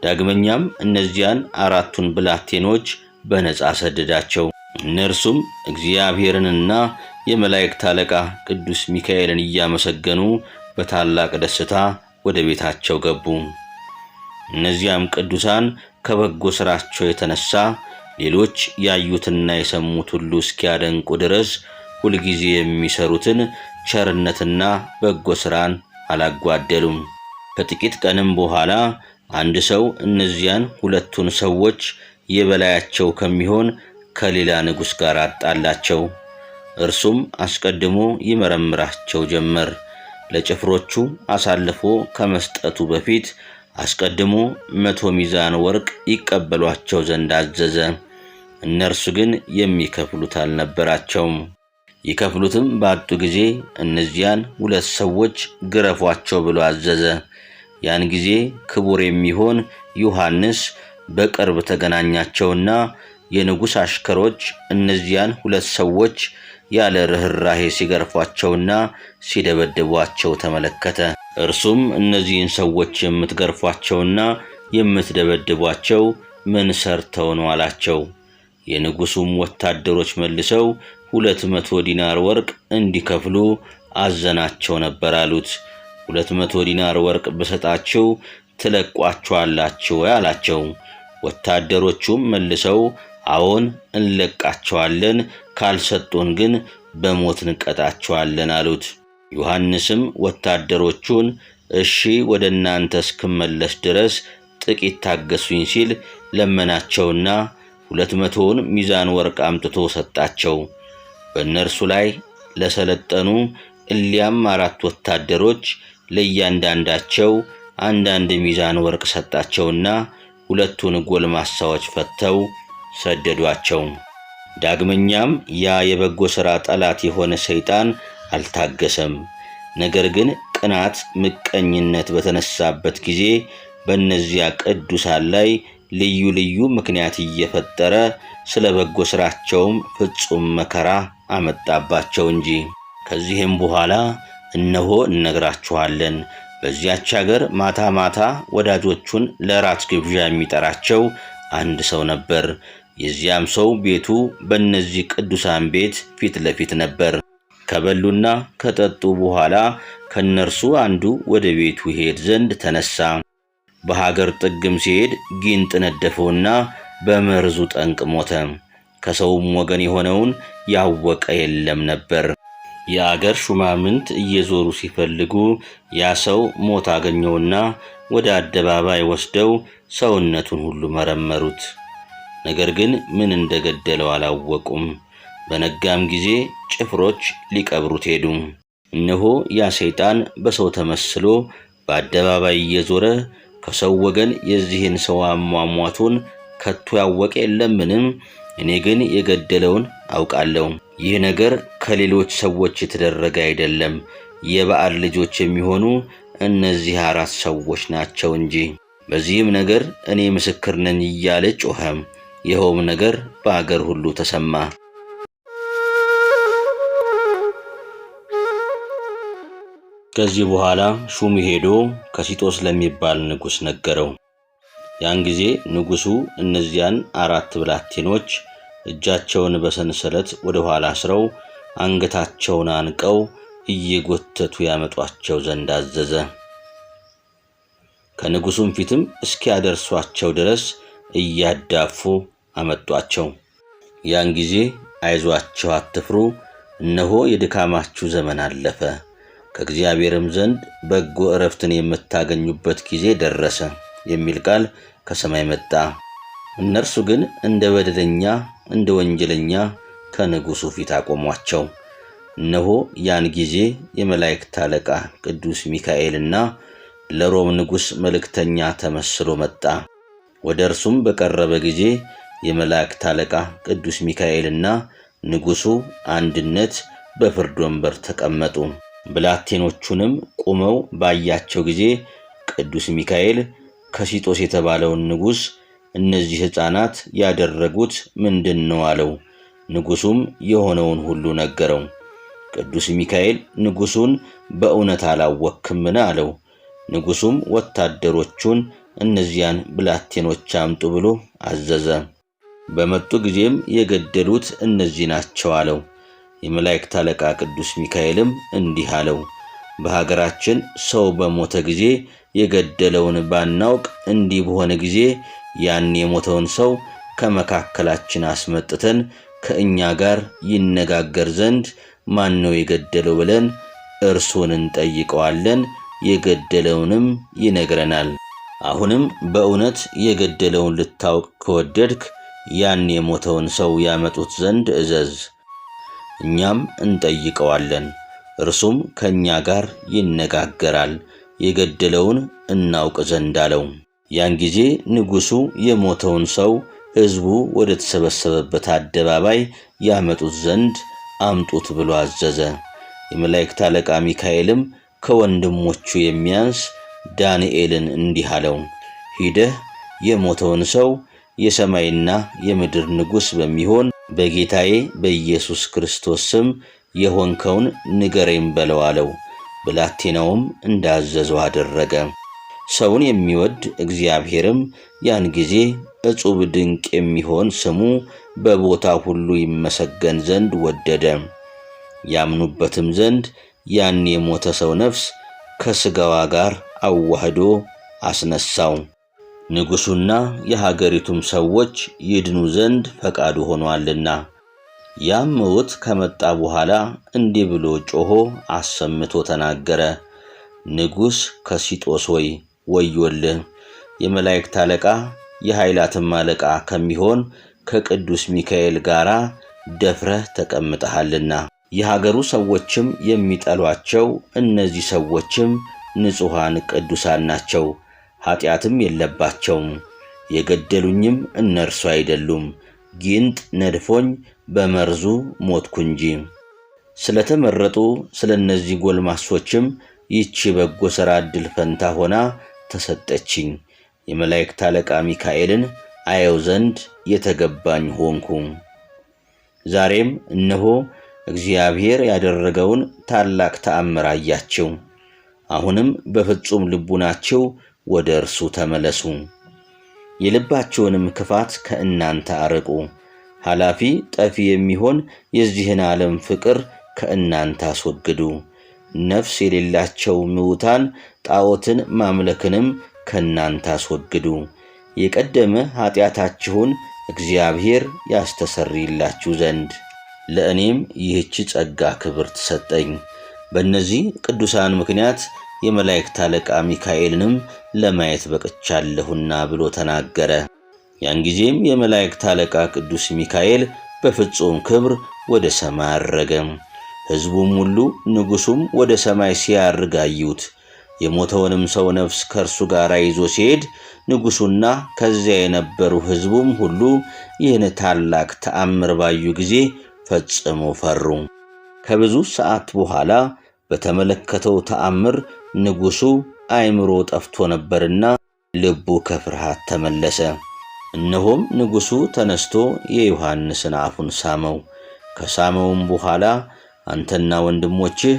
Speaker 1: ዳግመኛም እነዚያን 4ቱን ብላቴኖች በነጻ ሰደዳቸው። እነርሱም እግዚአብሔርንና የመላእክት አለቃ ቅዱስ ሚካኤልን እያመሰገኑ በታላቅ ደስታ ወደ ቤታቸው ገቡ። እነዚያም ቅዱሳን ከበጎ ሥራቸው የተነሳ ሌሎች ያዩትና የሰሙት ሁሉ እስኪያደንቁ ድረስ ሁልጊዜ የሚሰሩትን ቸርነትና በጎ ሥራን አላጓደሉም። ከጥቂት ቀንም በኋላ አንድ ሰው እነዚያን 2ቱን ሰዎች የበላያቸው ከሚሆን ከሌላ ንጉሥ ጋር አጣላቸው። እርሱም አስቀድሞ ይመረምራቸው ጀመር። ለጭፍሮቹ አሳልፎ ከመስጠቱ በፊት አስቀድሞ 100 ሚዛን ወርቅ ይቀበሏቸው ዘንድ አዘዘ። እነርሱ ግን የሚከፍሉት አልነበራቸውም። ይከፍሉትም ባጡ ጊዜ እነዚያን 2 ሰዎች ግረፏቸው ብሎ አዘዘ። ያን ጊዜ ክቡር የሚሆን ዮሐንስ በቅርብ ተገናኛቸውና የንጉሥ አሽከሮች እነዚያን 2 ሰዎች ያለ ርኅራኄ ሲገርፏቸውና ሲደበድቧቸው ተመለከተ። እርሱም እነዚህን ሰዎች የምትገርፏቸውና የምትደበድቧቸው ምን ሰርተው ነው አላቸው። የንጉሡም ወታደሮች መልሰው 200 ዲናር ወርቅ እንዲከፍሉ አዘናቸው ነበር አሉት። 200 ዲናር ወርቅ በሰጣችሁ ትለቋቸዋላችሁ አላቸው። ወታደሮቹም መልሰው አዎን እንለቃቸዋለን፣ ካልሰጡን ግን በሞት እንቀጣቸዋለን አሉት። ዮሐንስም ወታደሮቹን እሺ ወደ እናንተ እስክመለስ ድረስ ጥቂት ታገሱኝ ሲል ለመናቸውና 200ውን ሚዛን ወርቅ አምጥቶ ሰጣቸው። በእነርሱ ላይ ለሰለጠኑ እሊያም 4 ወታደሮች ለእያንዳንዳቸው አንዳንድ ሚዛን ወርቅ ሰጣቸውና 2ቱን ጎልማሳዎች ፈተው ሰደዷቸው። ዳግመኛም ያ የበጎ ሥራ ጠላት የሆነ ሰይጣን አልታገሰም። ነገር ግን ቅናት፣ ምቀኝነት በተነሳበት ጊዜ በእነዚያ ቅዱሳን ላይ ልዩ ልዩ ምክንያት እየፈጠረ ስለ በጎ ሥራቸውም ፍጹም መከራ አመጣባቸው እንጂ። ከዚህም በኋላ እነሆ እነግራችኋለን፣ በዚያች አገር ማታ ማታ ወዳጆቹን ለራት ግብዣ የሚጠራቸው አንድ ሰው ነበር። የዚያም ሰው ቤቱ በእነዚህ ቅዱሳን ቤት ፊት ለፊት ነበር። ከበሉና ከጠጡ በኋላ ከነርሱ አንዱ ወደ ቤቱ ይሄድ ዘንድ ተነሳ። በሀገር ጥግም ሲሄድ ጊንጥ ነደፈውና በመርዙ ጠንቅ ሞተ። ከሰውም ወገን የሆነውን ያወቀ የለም ነበር። የአገር ሹማምንት እየዞሩ ሲፈልጉ ያ ሰው ሞት አገኘውና ወደ አደባባይ ወስደው ሰውነቱን ሁሉ መረመሩት። ነገር ግን ምን እንደገደለው አላወቁም። በነጋም ጊዜ ጭፍሮች ሊቀብሩት ሄዱ። እነሆ ያ ሰይጣን በሰው ተመስሎ በአደባባይ እየዞረ ከሰው ወገን የዚህን ሰው አሟሟቱን ከቶ ያወቀ የለምንም? እኔ ግን የገደለውን አውቃለሁ። ይህ ነገር ከሌሎች ሰዎች የተደረገ አይደለም፣ የበዓል ልጆች የሚሆኑ እነዚህ 4 ሰዎች ናቸው እንጂ። በዚህም ነገር እኔ ምስክር ነኝ እያለ ጮኸ። ይኸውም ነገር በአገር ሁሉ ተሰማ። ከዚህ በኋላ ሹም ሄዶ ከሲጦስ ለሚባል ንጉሥ ነገረው። ያን ጊዜ ንጉሡ እነዚያን 4 ብላቴኖች እጃቸውን በሰንሰለት ወደ ኋላ አስረው አንገታቸውን አንቀው እየጎተቱ ያመጧቸው ዘንድ አዘዘ። ከንጉሡም ፊትም እስኪያደርሷቸው ድረስ እያዳፉ አመጧቸው። ያን ጊዜ አይዟችሁ፣ አትፍሩ፣ እነሆ የድካማችሁ ዘመን አለፈ፣ ከእግዚአብሔርም ዘንድ በጎ ዕረፍትን የምታገኙበት ጊዜ ደረሰ የሚል ቃል ከሰማይ መጣ። እነርሱ ግን እንደ በደለኛ እንደ ወንጀለኛ ከንጉሡ ፊት አቆሟቸው። እነሆ ያን ጊዜ የመላእክት አለቃ ቅዱስ ሚካኤልና ለሮም ንጉሥ መልእክተኛ ተመስሎ መጣ። ወደ እርሱም በቀረበ ጊዜ የመላእክት አለቃ ቅዱስ ሚካኤልና ንጉሡ አንድነት በፍርድ ወንበር ተቀመጡ። ብላቴኖቹንም ቆመው ባያቸው ጊዜ ቅዱስ ሚካኤል ከሲጦስ የተባለውን ንጉሥ እነዚህ ሕፃናት ያደረጉት ምንድን ነው አለው። ንጉሡም የሆነውን ሁሉ ነገረው። ቅዱስ ሚካኤል ንጉሡን በእውነት አላወክምን አለው። ንጉሡም ወታደሮቹን እነዚያን ብላቴኖች አምጡ ብሎ አዘዘ። በመጡ ጊዜም የገደሉት እነዚህ ናቸው አለው። የመላእክት አለቃ ቅዱስ ሚካኤልም እንዲህ አለው፣ በሀገራችን ሰው በሞተ ጊዜ የገደለውን ባናውቅ እንዲህ በሆነ ጊዜ ያን የሞተውን ሰው ከመካከላችን አስመጥተን ከእኛ ጋር ይነጋገር ዘንድ ማን ነው የገደለው ብለን እርሱን እንጠይቀዋለን፣ የገደለውንም ይነግረናል። አሁንም በእውነት የገደለውን ልታውቅ ከወደድክ ያን የሞተውን ሰው ያመጡት ዘንድ እዘዝ፣ እኛም እንጠይቀዋለን፣ እርሱም ከእኛ ጋር ይነጋገራል፣ የገደለውን እናውቅ ዘንድ አለው። ያን ጊዜ ንጉሡ የሞተውን ሰው ሕዝቡ ወደ ተሰበሰበበት አደባባይ ያመጡት ዘንድ አምጡት ብሎ አዘዘ። የመላእክት አለቃ ሚካኤልም ከወንድሞቹ የሚያንስ ዳንኤልን እንዲህ አለው፣ ሂደህ የሞተውን ሰው የሰማይና የምድር ንጉሥ በሚሆን በጌታዬ በኢየሱስ ክርስቶስ ስም የሆንከውን ንገረኝ በለው አለው። ብላቴናውም እንዳዘዘው አደረገ። ሰውን የሚወድ እግዚአብሔርም ያን ጊዜ እጹብ ድንቅ የሚሆን ስሙ በቦታ ሁሉ ይመሰገን ዘንድ ወደደ። ያምኑበትም ዘንድ ያን የሞተ ሰው ነፍስ ከሥጋዋ ጋር አዋህዶ አስነሳው። ንጉሡና የሀገሪቱም ሰዎች ይድኑ ዘንድ ፈቃዱ ሆኗልና። ያም ምውት ከመጣ በኋላ እንዲህ ብሎ ጮኾ አሰምቶ ተናገረ። ንጉሥ ከሲጦስ ሆይ ወዮልህ! የመላእክት አለቃ የኃይላትም አለቃ ከሚሆን ከቅዱስ ሚካኤል ጋር ደፍረህ ተቀምጠሃልና። የሀገሩ ሰዎችም የሚጠሏቸው እነዚህ ሰዎችም ንጹሐን ቅዱሳን ናቸው፣ ኃጢአትም የለባቸውም። የገደሉኝም እነርሱ አይደሉም፣ ጊንጥ ነድፎኝ በመርዙ ሞትኩ እንጂ። ስለተመረጡ ስለ እነዚህ ጎልማሶችም ይህች በጎ ሥራ ዕድል ፈንታ ሆና ተሰጠችኝ። የመላእክት አለቃ ሚካኤልን አየው ዘንድ የተገባኝ ሆንኩ። ዛሬም እነሆ እግዚአብሔር ያደረገውን ታላቅ ተአምር አያችሁ። አሁንም በፍጹም ልቡናችሁ ወደ እርሱ ተመለሱ። የልባችሁንም ክፋት ከእናንተ አርቁ። ኃላፊ ጠፊ የሚሆን የዚህን ዓለም ፍቅር ከእናንተ አስወግዱ። ነፍስ የሌላቸው ምውታን ጣዖትን ማምለክንም ከእናንተ አስወግዱ። የቀደመ ኃጢአታችሁን እግዚአብሔር ያስተሰርይላችሁ ዘንድ ለእኔም ይህች ጸጋ ክብር ተሰጠኝ። በእነዚህ ቅዱሳን ምክንያት የመላእክት አለቃ ሚካኤልንም ለማየት በቅቻለሁና ብሎ ተናገረ። ያን ጊዜም የመላእክት አለቃ ቅዱስ ሚካኤል በፍጹም ክብር ወደ ሰማይ አረገ። ሕዝቡም ሁሉ ንጉሡም ወደ ሰማይ ሲያርግ አዩት። የሞተውንም ሰው ነፍስ ከእርሱ ጋር ይዞ ሲሄድ ንጉሡና ከዚያ የነበሩ ሕዝቡም ሁሉ ይህን ታላቅ ተአምር ባዩ ጊዜ ፈጽሞ ፈሩ። ከብዙ ሰዓት በኋላ በተመለከተው ተአምር ንጉሡ አእምሮ ጠፍቶ ነበርና ልቡ ከፍርሃት ተመለሰ። እነሆም ንጉሡ ተነስቶ የዮሐንስን አፉን ሳመው። ከሳመውም በኋላ አንተና ወንድሞችህ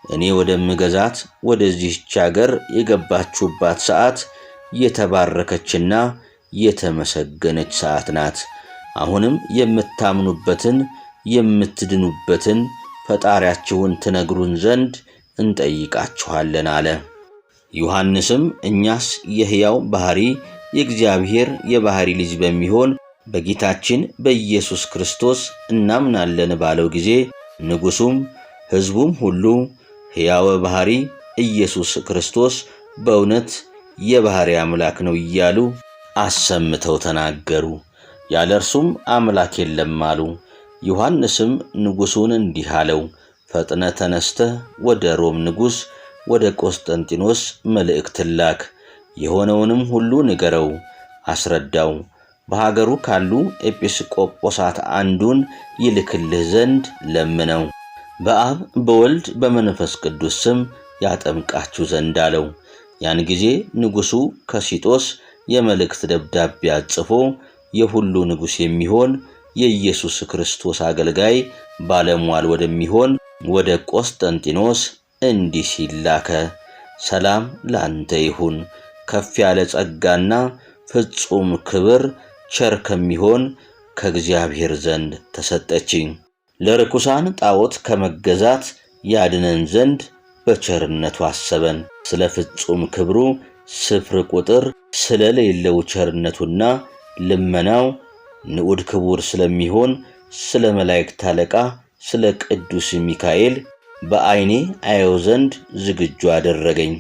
Speaker 1: እኔ ወደምገዛት ወደዚህች አገር የገባችሁባት ሰዓት የተባረከችና የተመሰገነች ሰዓት ናት። አሁንም የምታምኑበትን የምትድኑበትን ፈጣሪያችሁን ትነግሩን ዘንድ እንጠይቃችኋለን አለ። ዮሐንስም እኛስ የሕያው ባሕሪ የእግዚአብሔር የባሕሪ ልጅ በሚሆን በጌታችን በኢየሱስ ክርስቶስ እናምናለን ባለው ጊዜ ንጉሡም ሕዝቡም ሁሉ ሕያው ባሕሪ ኢየሱስ ክርስቶስ በእውነት የባሕሪ አምላክ ነው እያሉ አሰምተው ተናገሩ። ያለ እርሱም አምላክ የለም አሉ። ዮሐንስም ንጉሡን እንዲህ አለው፣ ፈጥነ ተነስተህ ወደ ሮም ንጉሥ ወደ ቆስጠንጢኖስ መልእክት ላክ። የሆነውንም ሁሉ ንገረው፣ አስረዳው። በሀገሩ ካሉ ኤጲስቆጶሳት አንዱን ይልክልህ ዘንድ ለምነው፣ በአብ በወልድ በመንፈስ ቅዱስ ስም ያጠምቃችሁ ዘንድ አለው። ያን ጊዜ ንጉሡ ከሲጦስ የመልእክት ደብዳቤ አጽፎ የሁሉ ንጉሥ የሚሆን የኢየሱስ ክርስቶስ አገልጋይ ባለሟል ወደሚሆን ወደ ቆስጠንጢኖስ እንዲህ ሲል ላከ። ሰላም ላንተ ይሁን። ከፍ ያለ ጸጋና ፍጹም ክብር ቸር ከሚሆን ከእግዚአብሔር ዘንድ ተሰጠችኝ። ለርኩሳን ጣዖት ከመገዛት ያድነን ዘንድ በቸርነቱ አሰበን። ስለ ፍጹም ክብሩ ስፍር ቁጥር ስለሌለው ቸርነቱና ልመናው ንዑድ ክቡር ስለሚሆን ስለ መላእክት አለቃ ስለ ቅዱስ ሚካኤል በዐይኔ አየው ዘንድ ዝግጁ አደረገኝ።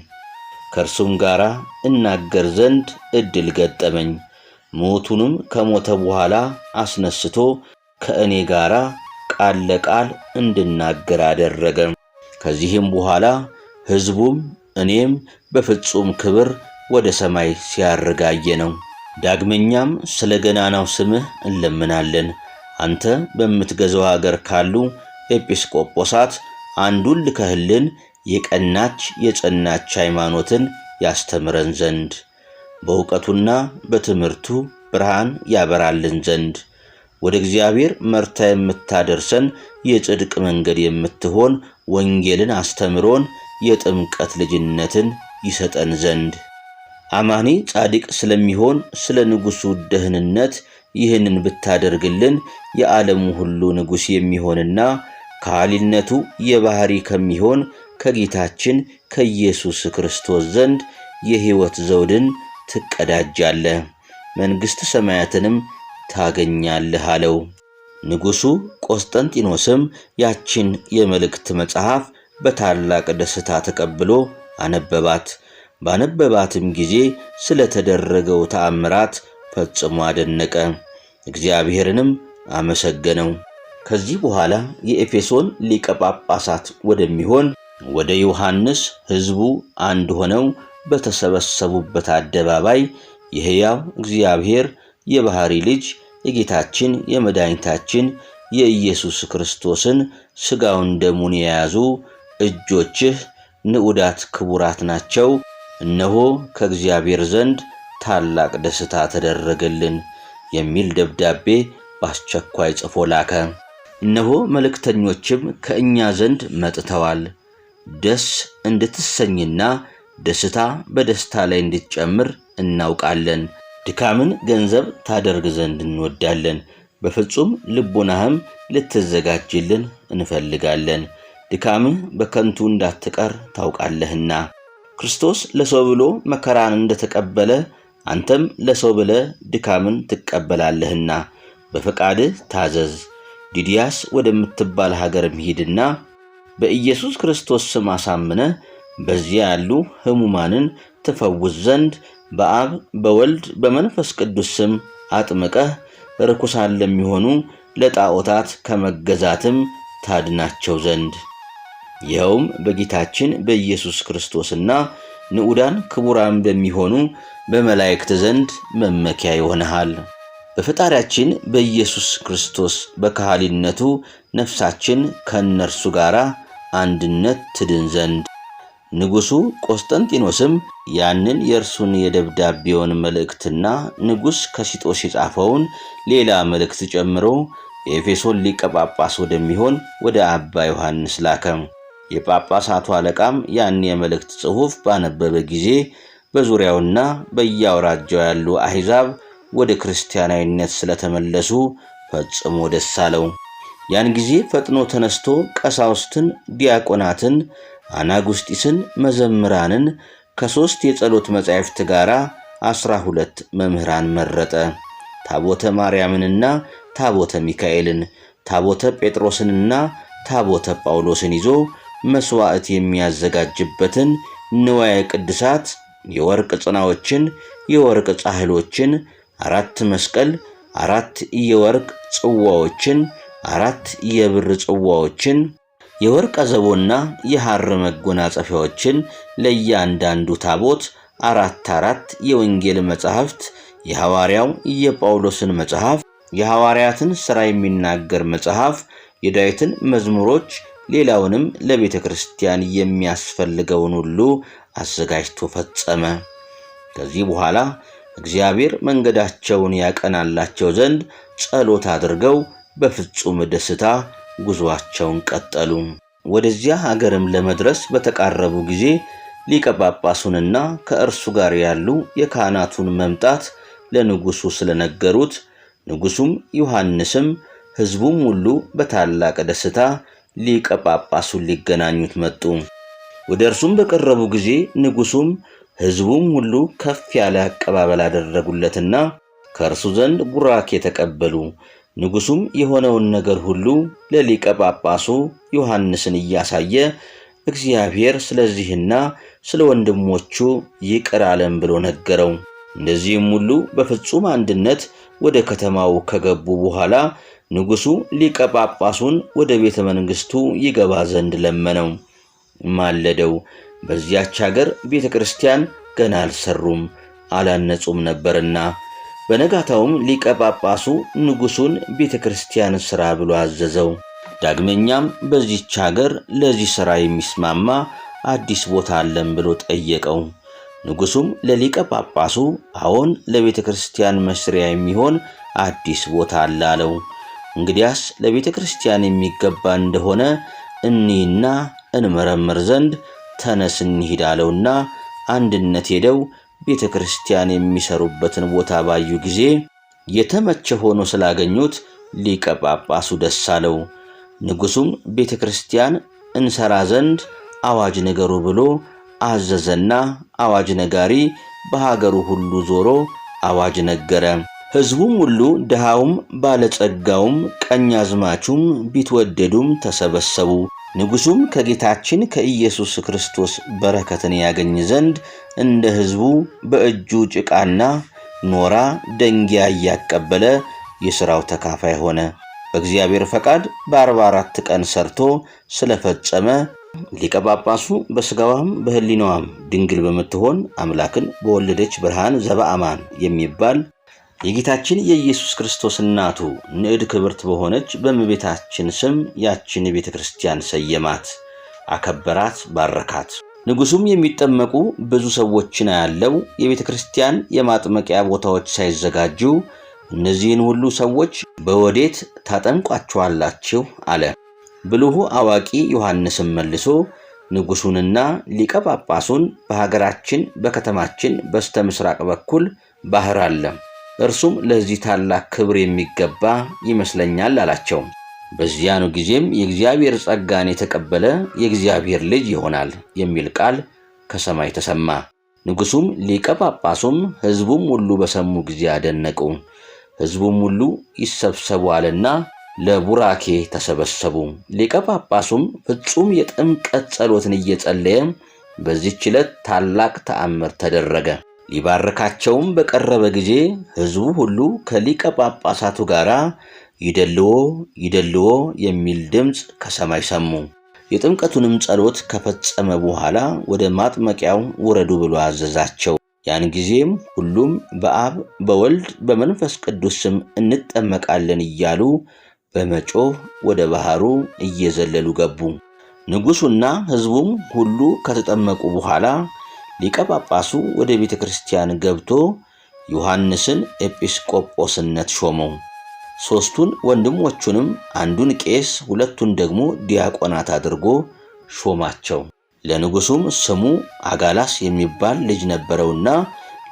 Speaker 1: ከእርሱም ጋር እናገር ዘንድ ዕድል ገጠመኝ። ሞቱንም ከሞተ በኋላ አስነስቶ ከእኔ ጋር ቃል ለቃል እንድናገር አደረገ። ከዚህም በኋላ ሕዝቡም እኔም በፍጹም ክብር ወደ ሰማይ ሲያርጋየ ነው። ዳግመኛም ስለ ገናናው ስምህ እንለምናለን። አንተ በምትገዛው አገር ካሉ ኤጲስቆጶሳት አንዱን ልከህልን የቀናች የጸናች ሃይማኖትን ያስተምረን ዘንድ በእውቀቱና በትምህርቱ ብርሃን ያበራልን ዘንድ ወደ እግዚአብሔር መርታ የምታደርሰን የጽድቅ መንገድ የምትሆን ወንጌልን አስተምሮን የጥምቀት ልጅነትን ይሰጠን ዘንድ አማኒ ጻድቅ ስለሚሆን ስለ ንጉሱ ደህንነት ይህንን ብታደርግልን የዓለሙ ሁሉ ንጉስ የሚሆንና ከሃሊነቱ የባህሪ ከሚሆን ከጌታችን ከኢየሱስ ክርስቶስ ዘንድ የሕይወት ዘውድን ትቀዳጃለህ፣ መንግሥተ ሰማያትንም ታገኛለህ አለው። ንጉሱ ቆስጠንጢኖስም ያችን የመልእክት መጽሐፍ በታላቅ ደስታ ተቀብሎ አነበባት። ባነበባትም ጊዜ ስለተደረገው ተአምራት ፈጽሞ አደነቀ፣ እግዚአብሔርንም አመሰገነው። ከዚህ በኋላ የኤፌሶን ሊቀ ጳጳሳት ወደሚሆን ወደ ዮሐንስ ሕዝቡ አንድ ሆነው በተሰበሰቡበት አደባባይ የሕያው እግዚአብሔር የባህሪ ልጅ የጌታችን የመድኃኒታችን የኢየሱስ ክርስቶስን ሥጋውን ደሙን የያዙ እጆችህ ንዑዳት ክቡራት ናቸው፣ እነሆ ከእግዚአብሔር ዘንድ ታላቅ ደስታ ተደረገልን የሚል ደብዳቤ በአስቸኳይ ጽፎ ላከ። እነሆ መልእክተኞችም ከእኛ ዘንድ መጥተዋል፣ ደስ እንድትሰኝና ደስታ በደስታ ላይ እንድትጨምር እናውቃለን። ድካምን ገንዘብ ታደርግ ዘንድ እንወዳለን፣ በፍጹም ልቦናህም ልትዘጋጅልን እንፈልጋለን። ድካምህ በከንቱ እንዳትቀር ታውቃለህና ክርስቶስ ለሰው ብሎ መከራን እንደተቀበለ አንተም ለሰው ብለ ድካምን ትቀበላለህና በፈቃድህ ታዘዝ። ዲዲያስ ወደምትባል ሀገርም ሂድና በኢየሱስ ክርስቶስ ስም አሳምነ በዚያ ያሉ ሕሙማንን ትፈውስ ዘንድ በአብ በወልድ በመንፈስ ቅዱስ ስም አጥምቀህ ርኩሳን ለሚሆኑ ለጣዖታት ከመገዛትም ታድናቸው ዘንድ ይኸውም በጌታችን በኢየሱስ ክርስቶስና ንዑዳን ክቡራን በሚሆኑ በመላእክት ዘንድ መመኪያ ይሆንሃል። በፈጣሪያችን በኢየሱስ ክርስቶስ በካህሊነቱ ነፍሳችን ከእነርሱ ጋር አንድነት ትድን ዘንድ። ንጉሡ ቆስጠንጢኖስም ያንን የእርሱን የደብዳቤውን መልእክትና ንጉሥ ከሲጦስ የጻፈውን ሌላ መልእክት ጨምሮ የኤፌሶን ሊቀ ጳጳስ ወደሚሆን ወደ አባ ዮሐንስ ላከ። የጳጳሳቱ አለቃም ያን የመልእክት ጽሑፍ ባነበበ ጊዜ በዙሪያውና በየአውራጃው ያሉ አሕዛብ ወደ ክርስቲያናዊነት ስለተመለሱ ፈጽሞ ደስ አለው። ያን ጊዜ ፈጥኖ ተነስቶ ቀሳውስትን፣ ዲያቆናትን፣ አናጉስጢስን፣ መዘምራንን ከ3 የጸሎት መጻሕፍት ጋር 12 መምህራን መረጠ። ታቦተ ማርያምንና ታቦተ ሚካኤልን፣ ታቦተ ጴጥሮስንና ታቦተ ጳውሎስን ይዞ መስዋዕት የሚያዘጋጅበትን ንዋየ ቅድሳት፣ የወርቅ ጽናዎችን፣ የወርቅ ጻሕሎችን፣ 4 መስቀል፣ 4 የወርቅ ጽዋዎችን፣ 4 የብር ጽዋዎችን፣ የወርቅ አዘቦና የሐር መጎናጸፊያዎችን፣ ለእያንዳንዱ ታቦት 4 የወንጌል መጻሕፍት፣ የሐዋርያው የጳውሎስን መጽሐፍ፣ የሐዋርያትን ሥራ የሚናገር መጽሐፍ፣ የዳዊትን መዝሙሮች፣ ሌላውንም ለቤተ ክርስቲያን የሚያስፈልገውን ሁሉ አዘጋጅቶ ፈጸመ። ከዚህ በኋላ እግዚአብሔር መንገዳቸውን ያቀናላቸው ዘንድ ጸሎት አድርገው በፍጹም ደስታ ጉዞአቸውን ቀጠሉ። ወደዚያ ሀገርም ለመድረስ በተቃረቡ ጊዜ ሊቀ ጳጳሱንና ከእርሱ ጋር ያሉ የካህናቱን መምጣት ለንጉሡ ስለነገሩት ንጉሡም ዮሐንስም ሕዝቡም ሁሉ በታላቅ ደስታ ሊቀ ጳጳሱን ሊገናኙት መጡ። ወደ እርሱም በቀረቡ ጊዜ ንጉሡም ሕዝቡም ሁሉ ከፍ ያለ አቀባበል አደረጉለትና ከእርሱ ዘንድ ቡራኬ ተቀበሉ። ንጉሡም የሆነውን ነገር ሁሉ ለሊቀ ጳጳሱ ዮሐንስን እያሳየ እግዚአብሔር ስለዚህና ስለ ወንድሞቹ ይቅር አለን ብሎ ነገረው። እንደዚህም ሁሉ በፍጹም አንድነት ወደ ከተማው ከገቡ በኋላ ንጉሡ ሊቀ ጳጳሱን ወደ ቤተ መንግሥቱ ይገባ ዘንድ ለመነው፣ ማለደው። በዚያች ሀገር ቤተ ክርስቲያን ገና አልሰሩም አላነጹም ነበርና። በነጋታውም ሊቀ ጳጳሱ ንጉሡን ቤተ ክርስቲያን ሥራ ብሎ አዘዘው። ዳግመኛም በዚህች ሀገር ለዚህ ሥራ የሚስማማ አዲስ ቦታ አለን ብሎ ጠየቀው። ንጉሡም ለሊቀ ጳጳሱ አዎን፣ ለቤተ ክርስቲያን መስሪያ የሚሆን አዲስ ቦታ አለ አለው። እንግዲያስ ለቤተ ክርስቲያን የሚገባ እንደሆነ እኒና እንመረምር ዘንድ ተነስ እንሂድ አለውና አንድነት ሄደው ቤተክርስቲያን የሚሰሩበትን ቦታ ባዩ ጊዜ የተመቸ ሆኖ ስላገኙት ሊቀ ጳጳሱ ደስ አለው። ንጉሱም ቤተክርስቲያን እንሰራ ዘንድ አዋጅ ነገሩ ብሎ አዘዘና አዋጅ ነጋሪ በሀገሩ ሁሉ ዞሮ አዋጅ ነገረ። ሕዝቡም ሁሉ ድሃውም ባለጸጋውም ቀኛዝማቹም ቢትወደዱም ተሰበሰቡ። ንጉሱም ከጌታችን ከኢየሱስ ክርስቶስ በረከትን ያገኝ ዘንድ እንደ ሕዝቡ በእጁ ጭቃና ኖራ ደንጊያ እያቀበለ የሥራው ተካፋይ ሆነ። በእግዚአብሔር ፈቃድ በ44 ቀን ሰርቶ ስለፈጸመ ሊቀ ጳጳሱ በሥጋዋም በሕሊናዋም ድንግል በምትሆን አምላክን በወለደች ብርሃን ዘበአማን የሚባል የጌታችን የኢየሱስ ክርስቶስ እናቱ ንዕድ ክብርት በሆነች በእመቤታችን ስም ያችን ቤተ ክርስቲያን ሰየማት፣ አከበራት፣ ባረካት። ንጉሱም የሚጠመቁ ብዙ ሰዎችን ያለው የቤተ ክርስቲያን የማጥመቂያ ቦታዎች ሳይዘጋጁ እነዚህን ሁሉ ሰዎች በወዴት ታጠምቋቸዋላችሁ አለ። ብልሁ አዋቂ ዮሐንስም መልሶ ንጉሱንና ሊቀ ጳጳሱን በሀገራችን በከተማችን በስተ ምስራቅ በኩል ባህር አለ፣ እርሱም ለዚህ ታላቅ ክብር የሚገባ ይመስለኛል አላቸው። በዚያኑ ጊዜም የእግዚአብሔር ጸጋን የተቀበለ የእግዚአብሔር ልጅ ይሆናል የሚል ቃል ከሰማይ ተሰማ። ንጉሱም ሊቀ ጳጳሱም ሕዝቡም ሁሉ በሰሙ ጊዜ አደነቁ። ሕዝቡም ሁሉ ይሰብሰቡ አለና ለቡራኬ ተሰበሰቡ። ሊቀ ጳጳሱም ፍጹም የጥምቀት ጸሎትን እየጸለየ በዚህች ዕለት ታላቅ ተአምር ተደረገ። ሊባርካቸውም በቀረበ ጊዜ ሕዝቡ ሁሉ ከሊቀ ጳጳሳቱ ጋር ይደልዎ ይደልዎ የሚል ድምፅ ከሰማይ ሰሙ። የጥምቀቱንም ጸሎት ከፈጸመ በኋላ ወደ ማጥመቂያው ውረዱ ብሎ አዘዛቸው። ያን ጊዜም ሁሉም በአብ በወልድ በመንፈስ ቅዱስ ስም እንጠመቃለን እያሉ በመጮህ ወደ ባህሩ እየዘለሉ ገቡ። ንጉሱና ሕዝቡም ሁሉ ከተጠመቁ በኋላ ሊቀ ጳጳሱ ወደ ቤተ ክርስቲያን ገብቶ ዮሐንስን ኤጲስቆጶስነት ሾመው። 3ቱን ወንድሞቹንም አንዱን ቄስ 2ቱን ደግሞ ዲያቆናት አድርጎ ሾማቸው። ለንጉሱም ስሙ አጋላስ የሚባል ልጅ ነበረውና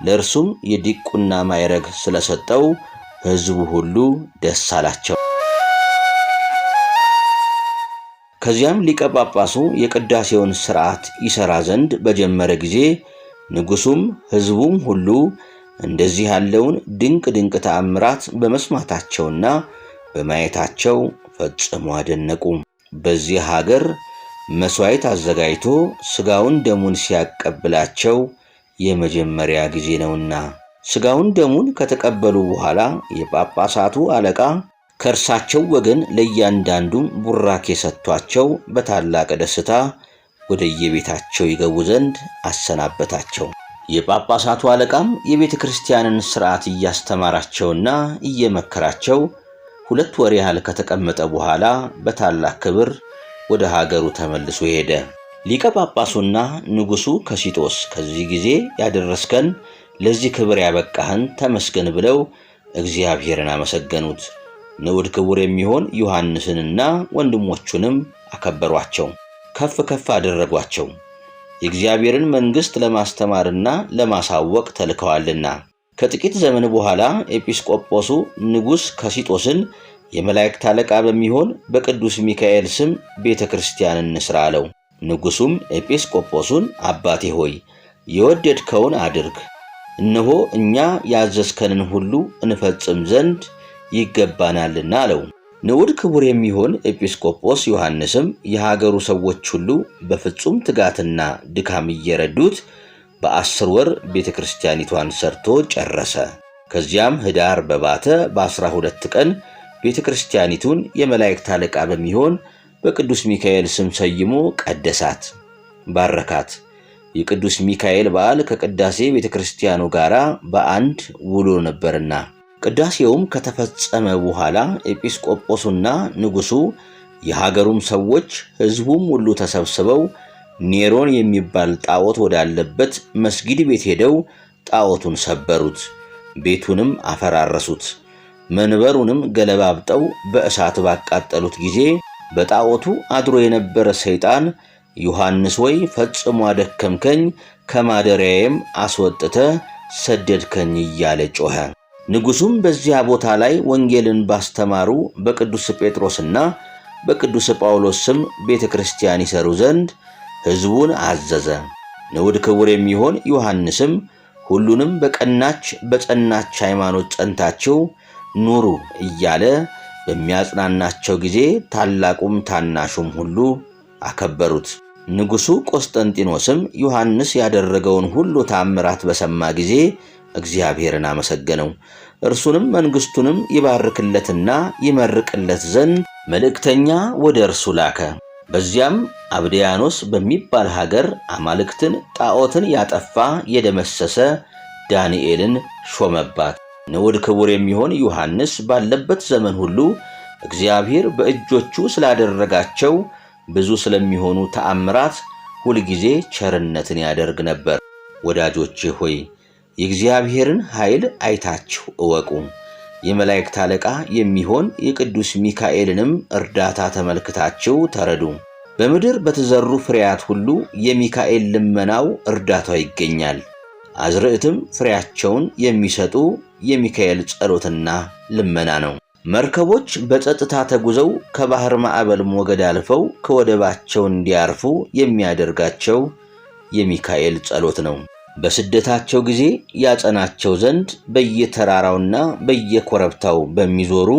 Speaker 1: ለእርሱም የዲቁና ማዕረግ ስለሰጠው ሕዝቡ ሁሉ ደስ አላቸው። ከዚያም ሊቀ ጳጳሱ የቅዳሴውን ሥርዓት ይሠራ ዘንድ በጀመረ ጊዜ ንጉሱም ሕዝቡም ሁሉ እንደዚህ ያለውን ድንቅ ድንቅ ተአምራት በመስማታቸውና በማየታቸው ፈጽሞ አደነቁ። በዚህ ሀገር መሥዋዕት አዘጋጅቶ ሥጋውን ደሙን ሲያቀብላቸው የመጀመሪያ ጊዜ ነውና። ሥጋውን ደሙን ከተቀበሉ በኋላ የጳጳሳቱ አለቃ ከእርሳቸው ወገን ለእያንዳንዱ ቡራኬ ሰጥቷቸው በታላቅ ደስታ ወደ የቤታቸው ይገቡ ዘንድ አሰናበታቸው። የጳጳሳቱ አለቃም የቤተ ክርስቲያንን ሥርዓት እያስተማራቸውና እየመከራቸው 2 ወር ያህል ከተቀመጠ በኋላ በታላቅ ክብር ወደ ሀገሩ ተመልሶ ሄደ። ሊቀ ጳጳሱና ንጉሱ ከሲጦስ ከዚህ ጊዜ ያደረስከን ለዚህ ክብር ያበቃህን ተመስገን ብለው እግዚአብሔርን አመሰገኑት። ንዑድ ክቡር የሚሆን ዮሐንስንና ወንድሞቹንም አከበሯቸው፣ ከፍ ከፍ አደረጓቸው። የእግዚአብሔርን መንግሥት ለማስተማርና ለማሳወቅ ተልከዋልና። ከጥቂት ዘመን በኋላ ኤጲስቆጶሱ ንጉሥ ከሲጦስን የመላእክት አለቃ በሚሆን በቅዱስ ሚካኤል ስም ቤተ ክርስቲያን እንስራ አለው። ንጉሱም ኤጲስቆጶሱን አባቴ ሆይ የወደድከውን አድርግ፣ እነሆ እኛ ያዘዝከንን ሁሉ እንፈጽም ዘንድ ይገባናልና አለው። ንዑድ ክቡር የሚሆን ኤጲስቆጶስ ዮሐንስም የሀገሩ ሰዎች ሁሉ በፍጹም ትጋትና ድካም እየረዱት በ10 ወር ቤተ ክርስቲያኒቷን ሰርቶ ጨረሰ። ከዚያም ኅዳር በባተ በ12 ቀን ቤተ ክርስቲያኒቱን የመላእክት አለቃ በሚሆን በቅዱስ ሚካኤል ስም ሰይሞ ቀደሳት፣ ባረካት። የቅዱስ ሚካኤል በዓል ከቅዳሴ ቤተ ክርስቲያኑ ጋር በአንድ ውሎ ነበርና። ቅዳሴውም ከተፈጸመ በኋላ ኤጲስቆጶሱና ንጉሱ የሀገሩም ሰዎች ሕዝቡም ሁሉ ተሰብስበው ኔሮን የሚባል ጣዖት ወዳለበት መስጊድ ቤት ሄደው ጣዖቱን ሰበሩት፣ ቤቱንም አፈራረሱት። መንበሩንም ገለባብጠው በእሳት ባቃጠሉት ጊዜ በጣዖቱ አድሮ የነበረ ሰይጣን ዮሐንስ ወይ ፈጽሞ አደከምከኝ፣ ከማደሪያዬም አስወጥተ ሰደድከኝ እያለ ጮኸ። ንጉሡም በዚያ ቦታ ላይ ወንጌልን ባስተማሩ በቅዱስ ጴጥሮስና በቅዱስ ጳውሎስ ስም ቤተ ክርስቲያን ይሰሩ ዘንድ ሕዝቡን አዘዘ። ንዑድ ክቡር የሚሆን ዮሐንስም ሁሉንም በቀናች በጸናች ሃይማኖት ጸንታችሁ ኑሩ እያለ በሚያጽናናቸው ጊዜ ታላቁም ታናሹም ሁሉ አከበሩት። ንጉሡ ቆስጠንጢኖስም ዮሐንስ ያደረገውን ሁሉ ታምራት በሰማ ጊዜ እግዚአብሔርን አመሰገነው። እርሱንም መንግሥቱንም ይባርክለትና ይመርቅለት ዘንድ መልእክተኛ ወደ እርሱ ላከ። በዚያም አብድያኖስ በሚባል ሀገር አማልክትን ጣዖትን ያጠፋ የደመሰሰ ዳንኤልን ሾመባት። ንዑድ ክቡር የሚሆን ዮሐንስ ባለበት ዘመን ሁሉ እግዚአብሔር በእጆቹ ስላደረጋቸው ብዙ ስለሚሆኑ ተአምራት ሁልጊዜ ቸርነትን ያደርግ ነበር። ወዳጆቼ ሆይ የእግዚአብሔርን ኃይል አይታችሁ እወቁ። የመላእክት አለቃ የሚሆን የቅዱስ ሚካኤልንም እርዳታ ተመልክታችሁ ተረዱ። በምድር በተዘሩ ፍሬያት ሁሉ የሚካኤል ልመናው እርዳታው ይገኛል። አዝርዕትም ፍሬያቸውን የሚሰጡ የሚካኤል ጸሎትና ልመና ነው። መርከቦች በጸጥታ ተጉዘው ከባህር ማዕበል ሞገድ አልፈው ከወደባቸው እንዲያርፉ የሚያደርጋቸው የሚካኤል ጸሎት ነው። በስደታቸው ጊዜ ያጸናቸው ዘንድ በየተራራውና በየኮረብታው በሚዞሩ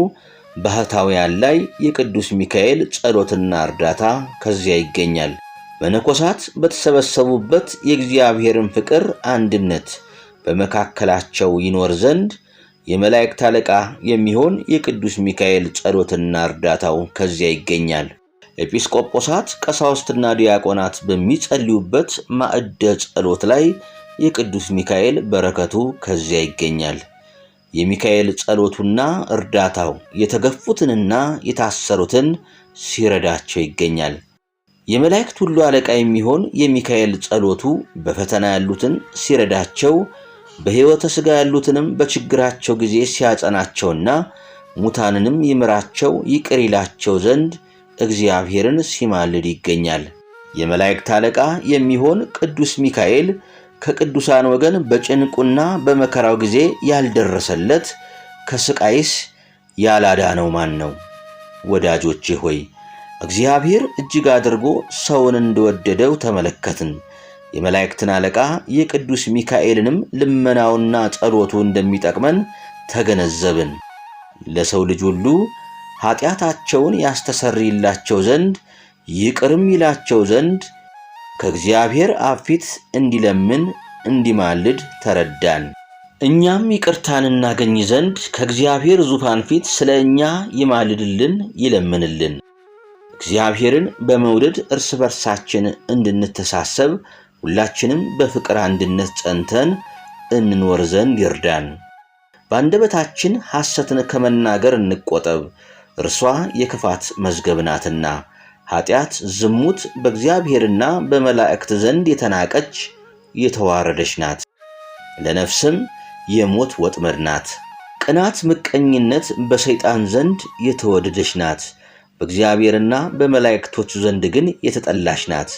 Speaker 1: ባህታውያን ላይ የቅዱስ ሚካኤል ጸሎትና እርዳታ ከዚያ ይገኛል። መነኮሳት በተሰበሰቡበት የእግዚአብሔርን ፍቅር አንድነት በመካከላቸው ይኖር ዘንድ የመላእክት አለቃ የሚሆን የቅዱስ ሚካኤል ጸሎትና እርዳታው ከዚያ ይገኛል። ኤጲስቆጶሳት፣ ቀሳውስትና ዲያቆናት በሚጸልዩበት ማዕደ ጸሎት ላይ የቅዱስ ሚካኤል በረከቱ ከዚያ ይገኛል። የሚካኤል ጸሎቱና እርዳታው የተገፉትንና የታሰሩትን ሲረዳቸው ይገኛል። የመላእክት ሁሉ አለቃ የሚሆን የሚካኤል ጸሎቱ በፈተና ያሉትን ሲረዳቸው፣ በሕይወተ ሥጋ ያሉትንም በችግራቸው ጊዜ ሲያጸናቸውና ሙታንንም ይምራቸው ይቅር ይላቸው ዘንድ እግዚአብሔርን ሲማልድ ይገኛል። የመላእክት አለቃ የሚሆን ቅዱስ ሚካኤል ከቅዱሳን ወገን በጭንቁና በመከራው ጊዜ ያልደረሰለት ከስቃይስ ያላዳነው ማን ነው? ወዳጆቼ ሆይ እግዚአብሔር እጅግ አድርጎ ሰውን እንደወደደው ተመለከትን። የመላእክትን አለቃ የቅዱስ ሚካኤልንም ልመናውና ጸሎቱ እንደሚጠቅመን ተገነዘብን። ለሰው ልጅ ሁሉ ኃጢአታቸውን ያስተሰርይላቸው ዘንድ ይቅርም ይላቸው ዘንድ ከእግዚአብሔር አብ ፊት እንዲለምን እንዲማልድ ተረዳን። እኛም ይቅርታን እናገኝ ዘንድ ከእግዚአብሔር ዙፋን ፊት ስለ እኛ ይማልድልን ይለምንልን። እግዚአብሔርን በመውደድ እርስ በርሳችን እንድንተሳሰብ ሁላችንም በፍቅር አንድነት ጸንተን እንኖር ዘንድ ይርዳን። በአንደበታችን ሐሰትን ከመናገር እንቆጠብ፣ እርሷ የክፋት መዝገብ ናትና። ኃጢአት፣ ዝሙት በእግዚአብሔርና በመላእክት ዘንድ የተናቀች የተዋረደች ናት፣ ለነፍስም የሞት ወጥመድ ናት። ቅናት፣ ምቀኝነት በሰይጣን ዘንድ የተወደደች ናት፣ በእግዚአብሔርና በመላእክቶቹ ዘንድ ግን የተጠላች ናት።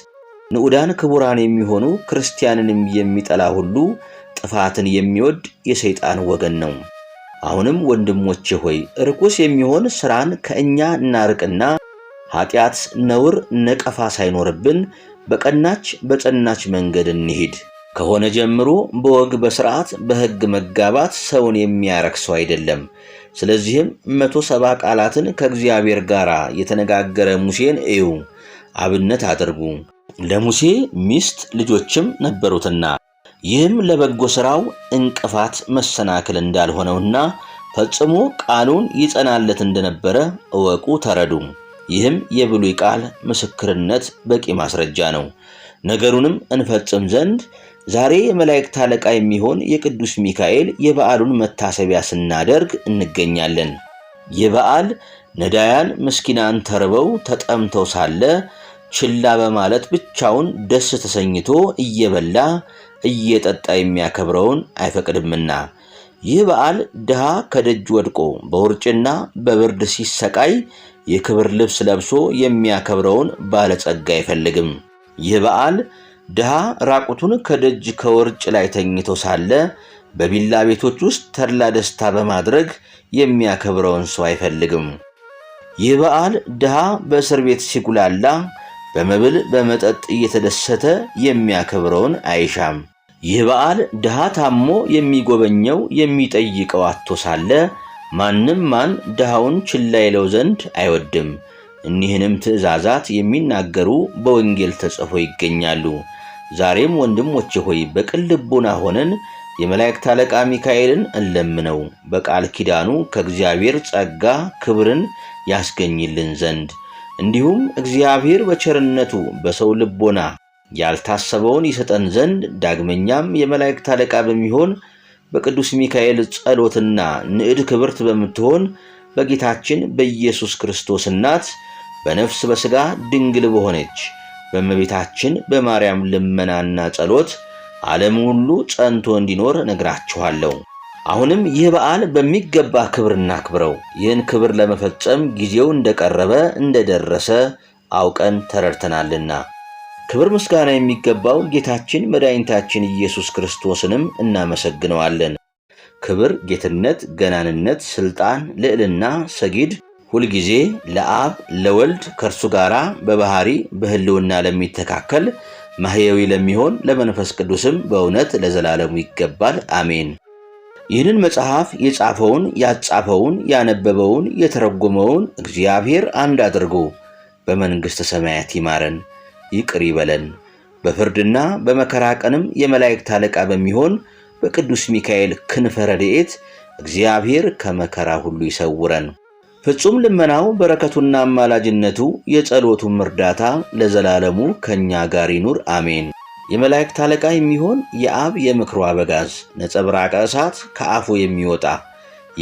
Speaker 1: ንዑዳን ክቡራን የሚሆኑ ክርስቲያንንም የሚጠላ ሁሉ ጥፋትን የሚወድ የሰይጣን ወገን ነው። አሁንም ወንድሞቼ ሆይ ርኩስ የሚሆን ሥራን ከእኛ እናርቅና ኃጢአት፣ ነውር፣ ነቀፋ ሳይኖርብን በቀናች በጸናች መንገድ እንሂድ። ከሆነ ጀምሮ በወግ በሥርዓት በሕግ መጋባት ሰውን የሚያረክሰው አይደለም። ስለዚህም 170 ቃላትን ከእግዚአብሔር ጋር የተነጋገረ ሙሴን እዩ፣ አብነት አድርጉ። ለሙሴ ሚስት ልጆችም ነበሩትና ይህም ለበጎ ሥራው እንቅፋት መሰናክል እንዳልሆነውና ፈጽሞ ቃሉን ይጸናለት እንደነበረ እወቁ፣ ተረዱ። ይህም የብሉይ ቃል ምስክርነት በቂ ማስረጃ ነው። ነገሩንም እንፈጽም ዘንድ ዛሬ የመላእክት አለቃ የሚሆን የቅዱስ ሚካኤል የበዓሉን መታሰቢያ ስናደርግ እንገኛለን። የበዓል ነዳያን ምስኪናን ተርበው ተጠምተው ሳለ ችላ በማለት ብቻውን ደስ ተሰኝቶ እየበላ እየጠጣ የሚያከብረውን አይፈቅድምና፣ ይህ በዓል ድሃ ከደጅ ወድቆ በውርጭና በብርድ ሲሰቃይ የክብር ልብስ ለብሶ የሚያከብረውን ባለጸጋ አይፈልግም። ይህ በዓል ድሃ ራቁቱን ከደጅ ከወርጭ ላይ ተኝቶ ሳለ በቪላ ቤቶች ውስጥ ተድላ ደስታ በማድረግ የሚያከብረውን ሰው አይፈልግም። ይህ በዓል ድሃ በእስር ቤት ሲጉላላ በመብል በመጠጥ እየተደሰተ የሚያከብረውን አይሻም። ይህ በዓል ድሃ ታሞ የሚጎበኘው የሚጠይቀው አጥቶ ሳለ ማንም ማን ድሃውን ችላ ይለው ዘንድ አይወድም። እኒህንም ትእዛዛት የሚናገሩ በወንጌል ተጽፎ ይገኛሉ። ዛሬም ወንድሞቼ ሆይ በቅን ልቦና ሆነን የመላእክት አለቃ ሚካኤልን እንለምነው በቃል ኪዳኑ ከእግዚአብሔር ጸጋ ክብርን ያስገኝልን ዘንድ። እንዲሁም እግዚአብሔር በቸርነቱ በሰው ልቦና ያልታሰበውን ይሰጠን ዘንድ ዳግመኛም የመላእክት አለቃ በሚሆን በቅዱስ ሚካኤል ጸሎትና ንዕድ ክብርት በምትሆን በጌታችን በኢየሱስ ክርስቶስ እናት በነፍስ በሥጋ ድንግል በሆነች በእመቤታችን በማርያም ልመናና ጸሎት ዓለም ሁሉ ጸንቶ እንዲኖር ነግራችኋለሁ። አሁንም ይህ በዓል በሚገባ ክብር እናክብረው። ይህን ክብር ለመፈጸም ጊዜው እንደቀረበ እንደደረሰ አውቀን ተረድተናልና። ክብር ምስጋና የሚገባው ጌታችን መድኃኒታችን ኢየሱስ ክርስቶስንም እናመሰግነዋለን። ክብር፣ ጌትነት፣ ገናንነት፣ ሥልጣን፣ ልዕልና፣ ሰጊድ ሁልጊዜ ለአብ ለወልድ ከእርሱ ጋር በባህሪ በሕልውና ለሚተካከል ማህያዊ ለሚሆን ለመንፈስ ቅዱስም በእውነት ለዘላለሙ ይገባል፣ አሜን። ይህንን መጽሐፍ የጻፈውን ያጻፈውን ያነበበውን የተረጎመውን እግዚአብሔር አንድ አድርጎ በመንግሥተ ሰማያት ይማረን ይቅር ይበለን። በፍርድና በመከራ ቀንም የመላእክት አለቃ በሚሆን በቅዱስ ሚካኤል ክንፈ ረድኤት እግዚአብሔር ከመከራ ሁሉ ይሰውረን። ፍጹም ልመናው በረከቱና አማላጅነቱ የጸሎቱም እርዳታ ለዘላለሙ ከኛ ጋር ይኑር፣ አሜን። የመላእክት አለቃ የሚሆን የአብ የምክሩ አበጋዝ ነጸብራቀ እሳት ከአፉ የሚወጣ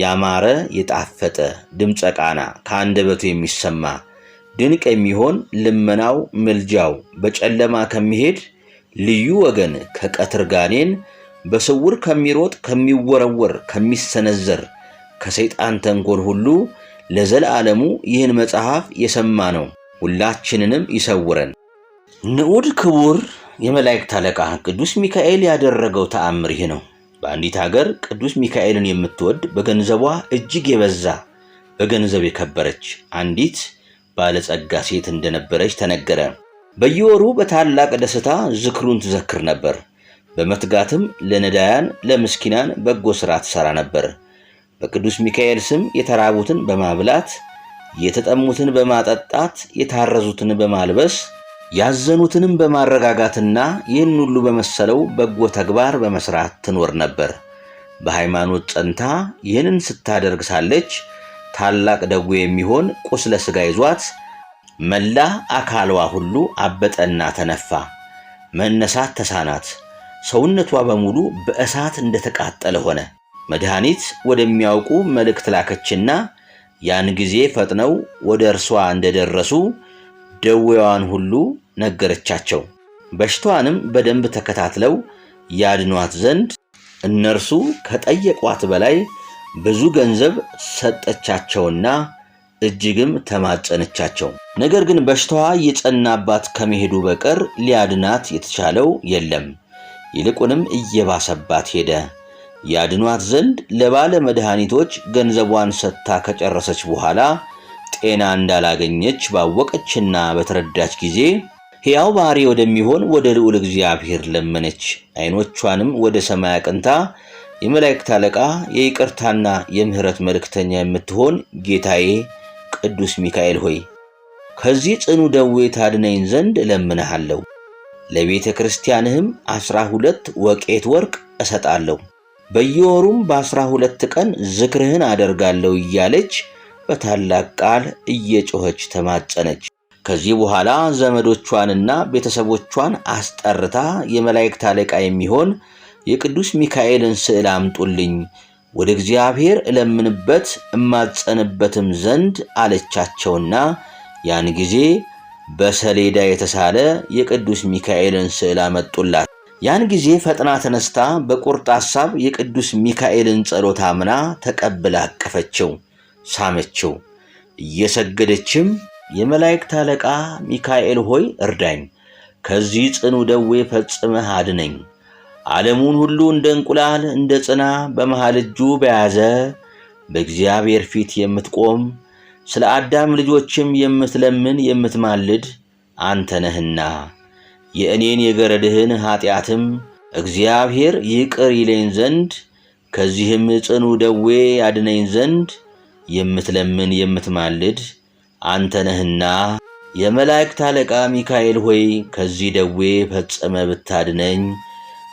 Speaker 1: ያማረ የጣፈጠ ድምፀ ቃና ከአንደበቱ የሚሰማ ድንቅ የሚሆን ልመናው ምልጃው በጨለማ ከሚሄድ ልዩ ወገን ከቀትር ጋኔን በስውር ከሚሮጥ ከሚወረወር ከሚሰነዘር ከሰይጣን ተንኮል ሁሉ ለዘላለሙ ይህን መጽሐፍ የሰማ ነው ሁላችንንም ይሰውረን። ንዑድ ክቡር የመላእክት አለቃ ቅዱስ ሚካኤል ያደረገው ተአምር ይህ ነው። በአንዲት ሀገር ቅዱስ ሚካኤልን የምትወድ በገንዘቧ እጅግ የበዛ በገንዘብ የከበረች አንዲት ባለጸጋ ሴት እንደነበረች ተነገረ። በየወሩ በታላቅ ደስታ ዝክሩን ትዘክር ነበር። በመትጋትም ለነዳያን ለምስኪናን በጎ ሥራ ትሠራ ነበር። በቅዱስ ሚካኤል ስም የተራቡትን በማብላት የተጠሙትን በማጠጣት የታረዙትን በማልበስ ያዘኑትንም በማረጋጋትና ይህን ሁሉ በመሰለው በጎ ተግባር በመስራት ትኖር ነበር። በሃይማኖት ጸንታ ይህንን ስታደርግ ሳለች ታላቅ ደዌ የሚሆን ቁስለ ሥጋ ይዟት መላ አካሏ ሁሉ አበጠና ተነፋ። መነሳት ተሳናት። ሰውነቷ በሙሉ በእሳት እንደተቃጠለ ሆነ። መድኃኒት ወደሚያውቁ መልእክት ላከችና ያን ጊዜ ፈጥነው ወደ እርሷ እንደደረሱ ደዌዋን ሁሉ ነገረቻቸው። በሽታዋንም በደንብ ተከታትለው ያድኗት ዘንድ እነርሱ ከጠየቋት በላይ ብዙ ገንዘብ ሰጠቻቸውና እጅግም ተማጸነቻቸው። ነገር ግን በሽታዋ እየጸናባት ከመሄዱ በቀር ሊያድናት የተቻለው የለም። ይልቁንም እየባሰባት ሄደ። ያድኗት ዘንድ ለባለ መድኃኒቶች ገንዘቧን ሰጥታ ከጨረሰች በኋላ ጤና እንዳላገኘች ባወቀችና በተረዳች ጊዜ ሕያው ባሕሪ ወደሚሆን ወደ ልዑል እግዚአብሔር ለመነች። ዓይኖቿንም ወደ ሰማይ አቅንታ የመላእክት አለቃ የይቅርታና የምሕረት መልእክተኛ የምትሆን ጌታዬ ቅዱስ ሚካኤል ሆይ ከዚህ ጽኑ ደዌ ታድነኝ ዘንድ እለምንሃለሁ። ለቤተ ክርስቲያንህም 12 ወቄት ወርቅ እሰጣለሁ። በየወሩም በ12 ቀን ዝክርህን አደርጋለሁ እያለች በታላቅ ቃል እየጮኸች ተማጸነች። ከዚህ በኋላ ዘመዶቿንና ቤተሰቦቿን አስጠርታ የመላእክት አለቃ የሚሆን የቅዱስ ሚካኤልን ስዕል አምጡልኝ፣ ወደ እግዚአብሔር እለምንበት እማጸንበትም ዘንድ አለቻቸውና ያን ጊዜ በሰሌዳ የተሳለ የቅዱስ ሚካኤልን ስዕል አመጡላት። ያን ጊዜ ፈጥና ተነስታ በቁርጥ ሐሳብ የቅዱስ ሚካኤልን ጸሎት አምና ተቀብላ አቀፈችው፣ ሳመችው። እየሰገደችም የመላእክት አለቃ ሚካኤል ሆይ እርዳኝ፣ ከዚህ ጽኑ ደዌ ፈጽመህ አድነኝ። ዓለሙን ሁሉ እንደ እንቁላል እንደ ጽና በመሃል እጁ በያዘ በእግዚአብሔር ፊት የምትቆም ስለ አዳም ልጆችም የምትለምን የምትማልድ አንተ ነህና የእኔን የገረድህን ኃጢአትም እግዚአብሔር ይቅር ይለኝ ዘንድ ከዚህም ጽኑ ደዌ ያድነኝ ዘንድ የምትለምን የምትማልድ አንተ ነህና የመላእክት አለቃ ሚካኤል ሆይ ከዚህ ደዌ ፈጽመ ብታድነኝ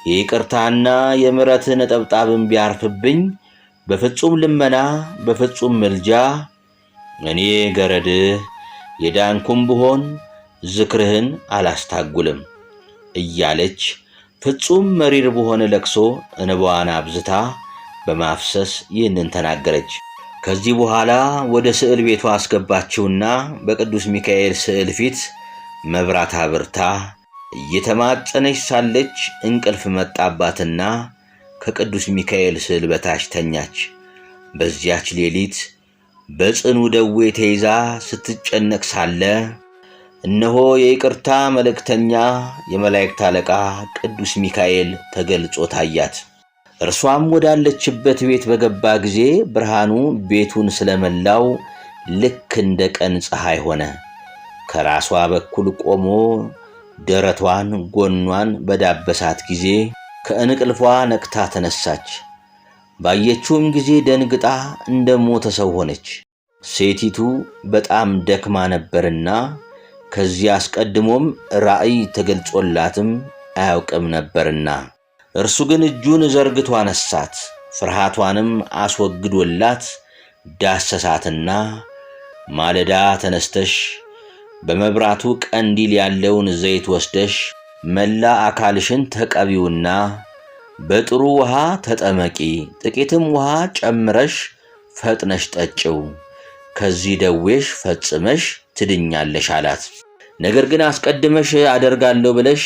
Speaker 1: የይቅርታና የምሕረት ነጠብጣብም ቢያርፍብኝ በፍጹም ልመና በፍጹም ምልጃ እኔ ገረድህ የዳንኩም ብሆን ዝክርህን አላስታጉልም እያለች ፍጹም መሪር በሆነ ለቅሶ እንባዋን አብዝታ በማፍሰስ ይህንን ተናገረች። ከዚህ በኋላ ወደ ስዕል ቤቷ አስገባችውና በቅዱስ ሚካኤል ስዕል ፊት መብራት አብርታ እየተማጸነች ሳለች እንቅልፍ መጣባትና ከቅዱስ ሚካኤል ስዕል በታች ተኛች። በዚያች ሌሊት በጽኑ ደዌ ተይዛ ስትጨነቅ ሳለ እነሆ የይቅርታ መልእክተኛ የመላእክት አለቃ ቅዱስ ሚካኤል ተገልጾ ታያት። እርሷም ወዳለችበት ቤት በገባ ጊዜ ብርሃኑ ቤቱን ስለመላው ልክ እንደ ቀን ፀሐይ ሆነ። ከራሷ በኩል ቆሞ ደረቷን ጎኗን በዳበሳት ጊዜ ከእንቅልፏ ነቅታ ተነሳች። ባየችውም ጊዜ ደንግጣ እንደ ሞተ ሰው ሆነች። ሴቲቱ በጣም ደክማ ነበርና ከዚህ አስቀድሞም ራእይ ተገልጾላትም አያውቅም ነበርና እርሱ ግን እጁን ዘርግቶ አነሳት፣ ፍርሃቷንም አስወግዶላት ዳሰሳትና ማለዳ ተነስተሽ በመብራቱ ቀንዲል ያለውን ዘይት ወስደሽ መላ አካልሽን ተቀቢውና በጥሩ ውሃ ተጠመቂ፣ ጥቂትም ውሃ ጨምረሽ ፈጥነሽ ጠጪው፣ ከዚህ ደዌሽ ፈጽመሽ ትድኛለሽ አላት። ነገር ግን አስቀድመሽ አደርጋለሁ ብለሽ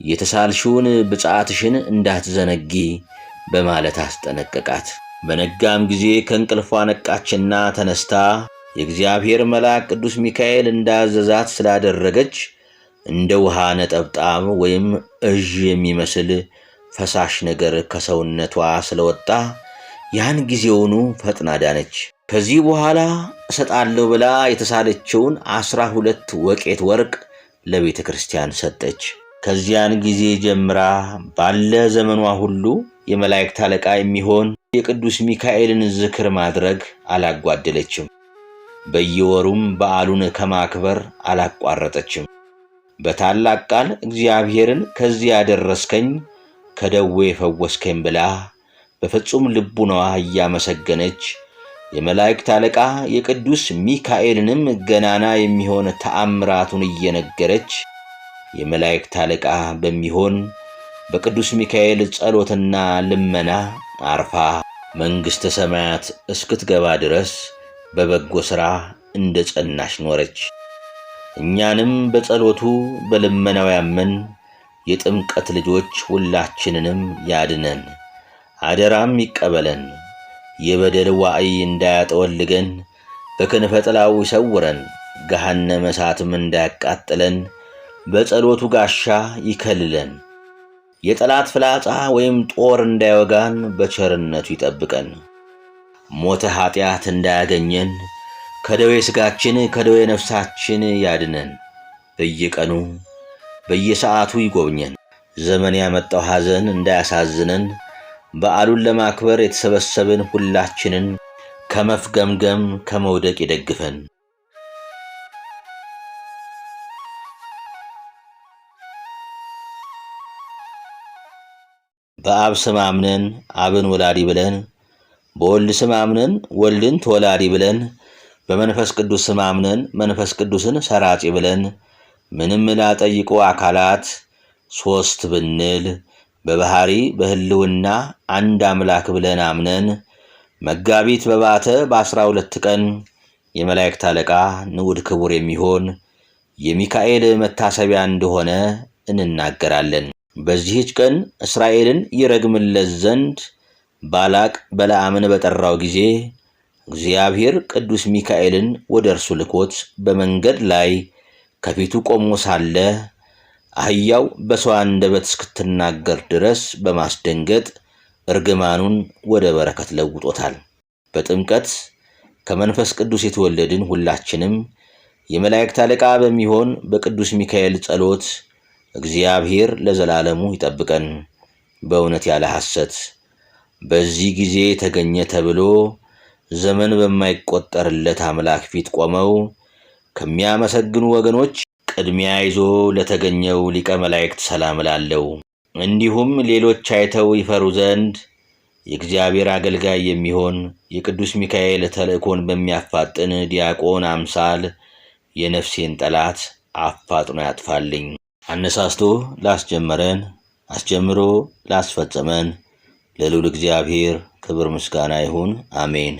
Speaker 1: የተሳልሽውን ብጽዓትሽን እንዳትዘነጊ በማለት አስጠነቀቃት። በነጋም ጊዜ ከእንቅልፏ ነቃችና ተነስታ የእግዚአብሔር መልአክ ቅዱስ ሚካኤል እንዳዘዛት ስላደረገች እንደ ውሃ ነጠብጣብ ወይም እዥ የሚመስል ፈሳሽ ነገር ከሰውነቷ ስለወጣ ያን ጊዜውኑ ፈጥና ዳነች። ከዚህ በኋላ እሰጣለሁ ብላ የተሳለችውን 12 ወቄት ወርቅ ለቤተ ክርስቲያን ሰጠች። ከዚያን ጊዜ ጀምራ ባለ ዘመኗ ሁሉ የመላእክት አለቃ የሚሆን የቅዱስ ሚካኤልን ዝክር ማድረግ አላጓደለችም። በየወሩም በዓሉን ከማክበር አላቋረጠችም። በታላቅ ቃል እግዚአብሔርን ከዚህ ያደረስከኝ ከደዌ ፈወስከኝ ብላ በፍጹም ልቡናዋ እያመሰገነች የመላእክት አለቃ የቅዱስ ሚካኤልንም ገናና የሚሆን ተአምራቱን እየነገረች የመላእክት አለቃ በሚሆን በቅዱስ ሚካኤል ጸሎትና ልመና አርፋ መንግሥተ ሰማያት እስክትገባ ድረስ በበጎ ሥራ እንደ ጸናሽ ኖረች። እኛንም በጸሎቱ በልመናው ያመን የጥምቀት ልጆች ሁላችንንም ያድነን፣ አደራም ይቀበለን። የበደል ዋዕይ እንዳያጠወልገን በክንፈ ጥላው ይሰውረን፣ ገሃነመ እሳትም እንዳያቃጥለን በጸሎቱ ጋሻ ይከልለን። የጠላት ፍላጻ ወይም ጦር እንዳይወጋን በቸርነቱ ይጠብቀን። ሞተ ኃጢአት እንዳያገኘን ከደዌ ሥጋችን ከደዌ ነፍሳችን ያድነን። በየቀኑ በየሰዓቱ ይጎብኘን። ዘመን ያመጣው ሐዘን እንዳያሳዝነን በዓሉን ለማክበር የተሰበሰብን ሁላችንን ከመፍገምገም ከመውደቅ ይደግፈን። በአብ ስም አምነን አብን ወላዲ ብለን፣ በወልድ ስም አምነን ወልድን ተወላዲ ብለን፣ በመንፈስ ቅዱስ ስም አምነን መንፈስ ቅዱስን ሰራጺ ብለን ምንም ላጠይቁ አካላት ሦስት ብንል በባህሪ በህልውና አንድ አምላክ ብለን አምነን መጋቢት በባተ በ12 ቀን የመላእክት አለቃ ንዑድ ክቡር የሚሆን የሚካኤል መታሰቢያ እንደሆነ እንናገራለን። በዚህች ቀን እስራኤልን ይረግምለት ዘንድ ባላቅ በለዓምን በጠራው ጊዜ እግዚአብሔር ቅዱስ ሚካኤልን ወደ እርሱ ልኮት በመንገድ ላይ ከፊቱ ቆሞ ሳለ አህያው በሰው አንደበት እስክትናገር ድረስ በማስደንገጥ እርግማኑን ወደ በረከት ለውጦታል። በጥምቀት ከመንፈስ ቅዱስ የተወለድን ሁላችንም የመላእክት አለቃ በሚሆን በቅዱስ ሚካኤል ጸሎት እግዚአብሔር ለዘላለሙ ይጠብቀን። በእውነት ያለ ሐሰት በዚህ ጊዜ ተገኘ ተብሎ ዘመን በማይቆጠርለት አምላክ ፊት ቆመው ከሚያመሰግኑ ወገኖች ቅድሚያ ይዞ ለተገኘው ሊቀ መላእክት ሰላም እላለሁ። እንዲሁም ሌሎች አይተው ይፈሩ ዘንድ የእግዚአብሔር አገልጋይ የሚሆን የቅዱስ ሚካኤል ተልእኮን በሚያፋጥን ዲያቆን አምሳል የነፍሴን ጠላት አፋጥኖ ያጥፋልኝ። አነሳስቶ ላስጀመረን አስጀምሮ ላስፈጸመን ለልዑል እግዚአብሔር ክብር ምስጋና ይሁን፣ አሜን።